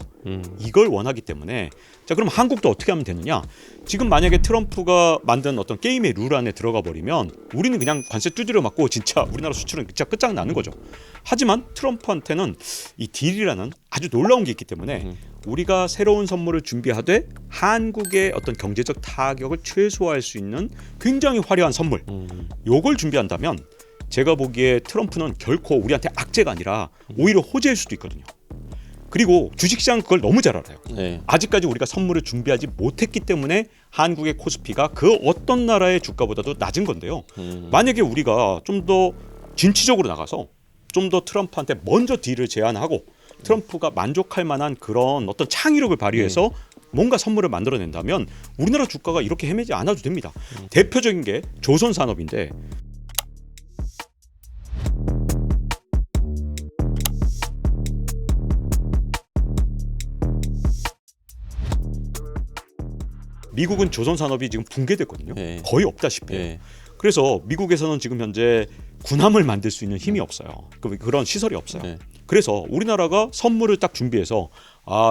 이걸 원하기 때문에 자 그럼 한국도 어떻게 하면 되느냐. 지금 만약에 트럼프가 만든 어떤 게임의 룰 안에 들어가 버리면 우리는 그냥 관세 두드려 맞고 진짜 우리나라 수출은 진짜 끝장나는 거죠. 하지만 트럼프한테는 이 딜이라는 아주 놀라운 게 있기 때문에 우리가 새로운 선물을 준비하되 한국의 어떤 경제적 타격을 최소화할 수 있는 굉장히 화려한 선물 요걸 준비한다면 제가 보기에 트럼프는 결코 우리한테 악재가 아니라 오히려 호재일 수도 있거든요. 그리고 주식시장은 그걸 너무 잘 알아요. 아직까지 우리가 선물을 준비하지 못했기 때문에 한국의 코스피가 그 어떤 나라의 주가보다도 낮은 건데요. 만약에 우리가 좀 더 진취적으로 나가서 좀 더 트럼프한테 먼저 딜을 제안하고 트럼프가 만족할 만한 그런 어떤 창의력을 발휘해서 뭔가 선물을 만들어낸다면 우리나라 주가가 이렇게 헤매지 않아도 됩니다. 대표적인 게 조선산업인데 미국은 조선산업이 지금 붕괴됐거든요. 거의 없다시피 해요. 그래서 미국에서는 지금 현재 군함을 만들 수 있는 힘이 없어요. 그런 시설이 없어요. 그래서 우리나라가 선물을 딱 준비해서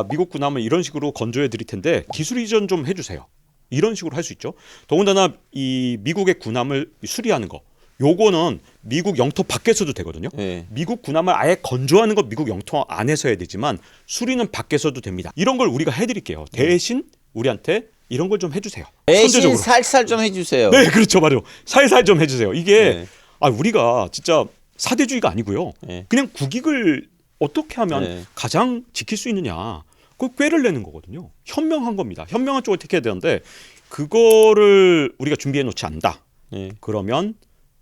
미국 군함을 이런 식으로 건조해 드릴 텐데 기술 이전 좀 해주세요. 이런 식으로 할 수 있죠. 더군다나 이 미국의 군함을 수리하는 거 요거는 미국 영토 밖에서도 되거든요. 미국 군함을 아예 건조하는 건 미국 영토 안에서 해야 되지만 수리는 밖에서도 됩니다. 이런 걸 우리가 해드릴게요. 대신 우리한테 이런 걸 좀 해주세요. 대신 선제적으로. 살살 좀 해주세요. 네, 그렇죠, 맞아요. 살살 좀 해주세요. 이게 우리가 진짜 사대주의가 아니고요. 그냥 국익을 어떻게 하면 가장 지킬 수 있느냐, 그 꾀를 내는 거거든요. 현명한 겁니다. 현명한 쪽을 택해야 되는데 그거를 우리가 준비해 놓지 않는다. 그러면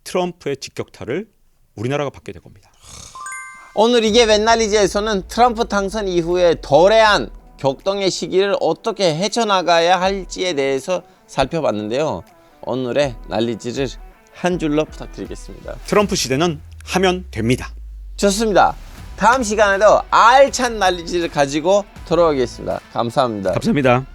트럼프의 직격탄을 우리나라가 받게 될 겁니다. 오늘 이게 맨날이지에서는 트럼프 당선 이후에 도래한 격동의 시기를 어떻게 헤쳐나가야 할지에 대해서 살펴봤는데요. 오늘의 난리지를 한 줄로 부탁드리겠습니다. 트럼프 시대는 하면 됩니다. 좋습니다. 다음 시간에도 알찬 난리지를 가지고 돌아오겠습니다. 감사합니다. 감사합니다.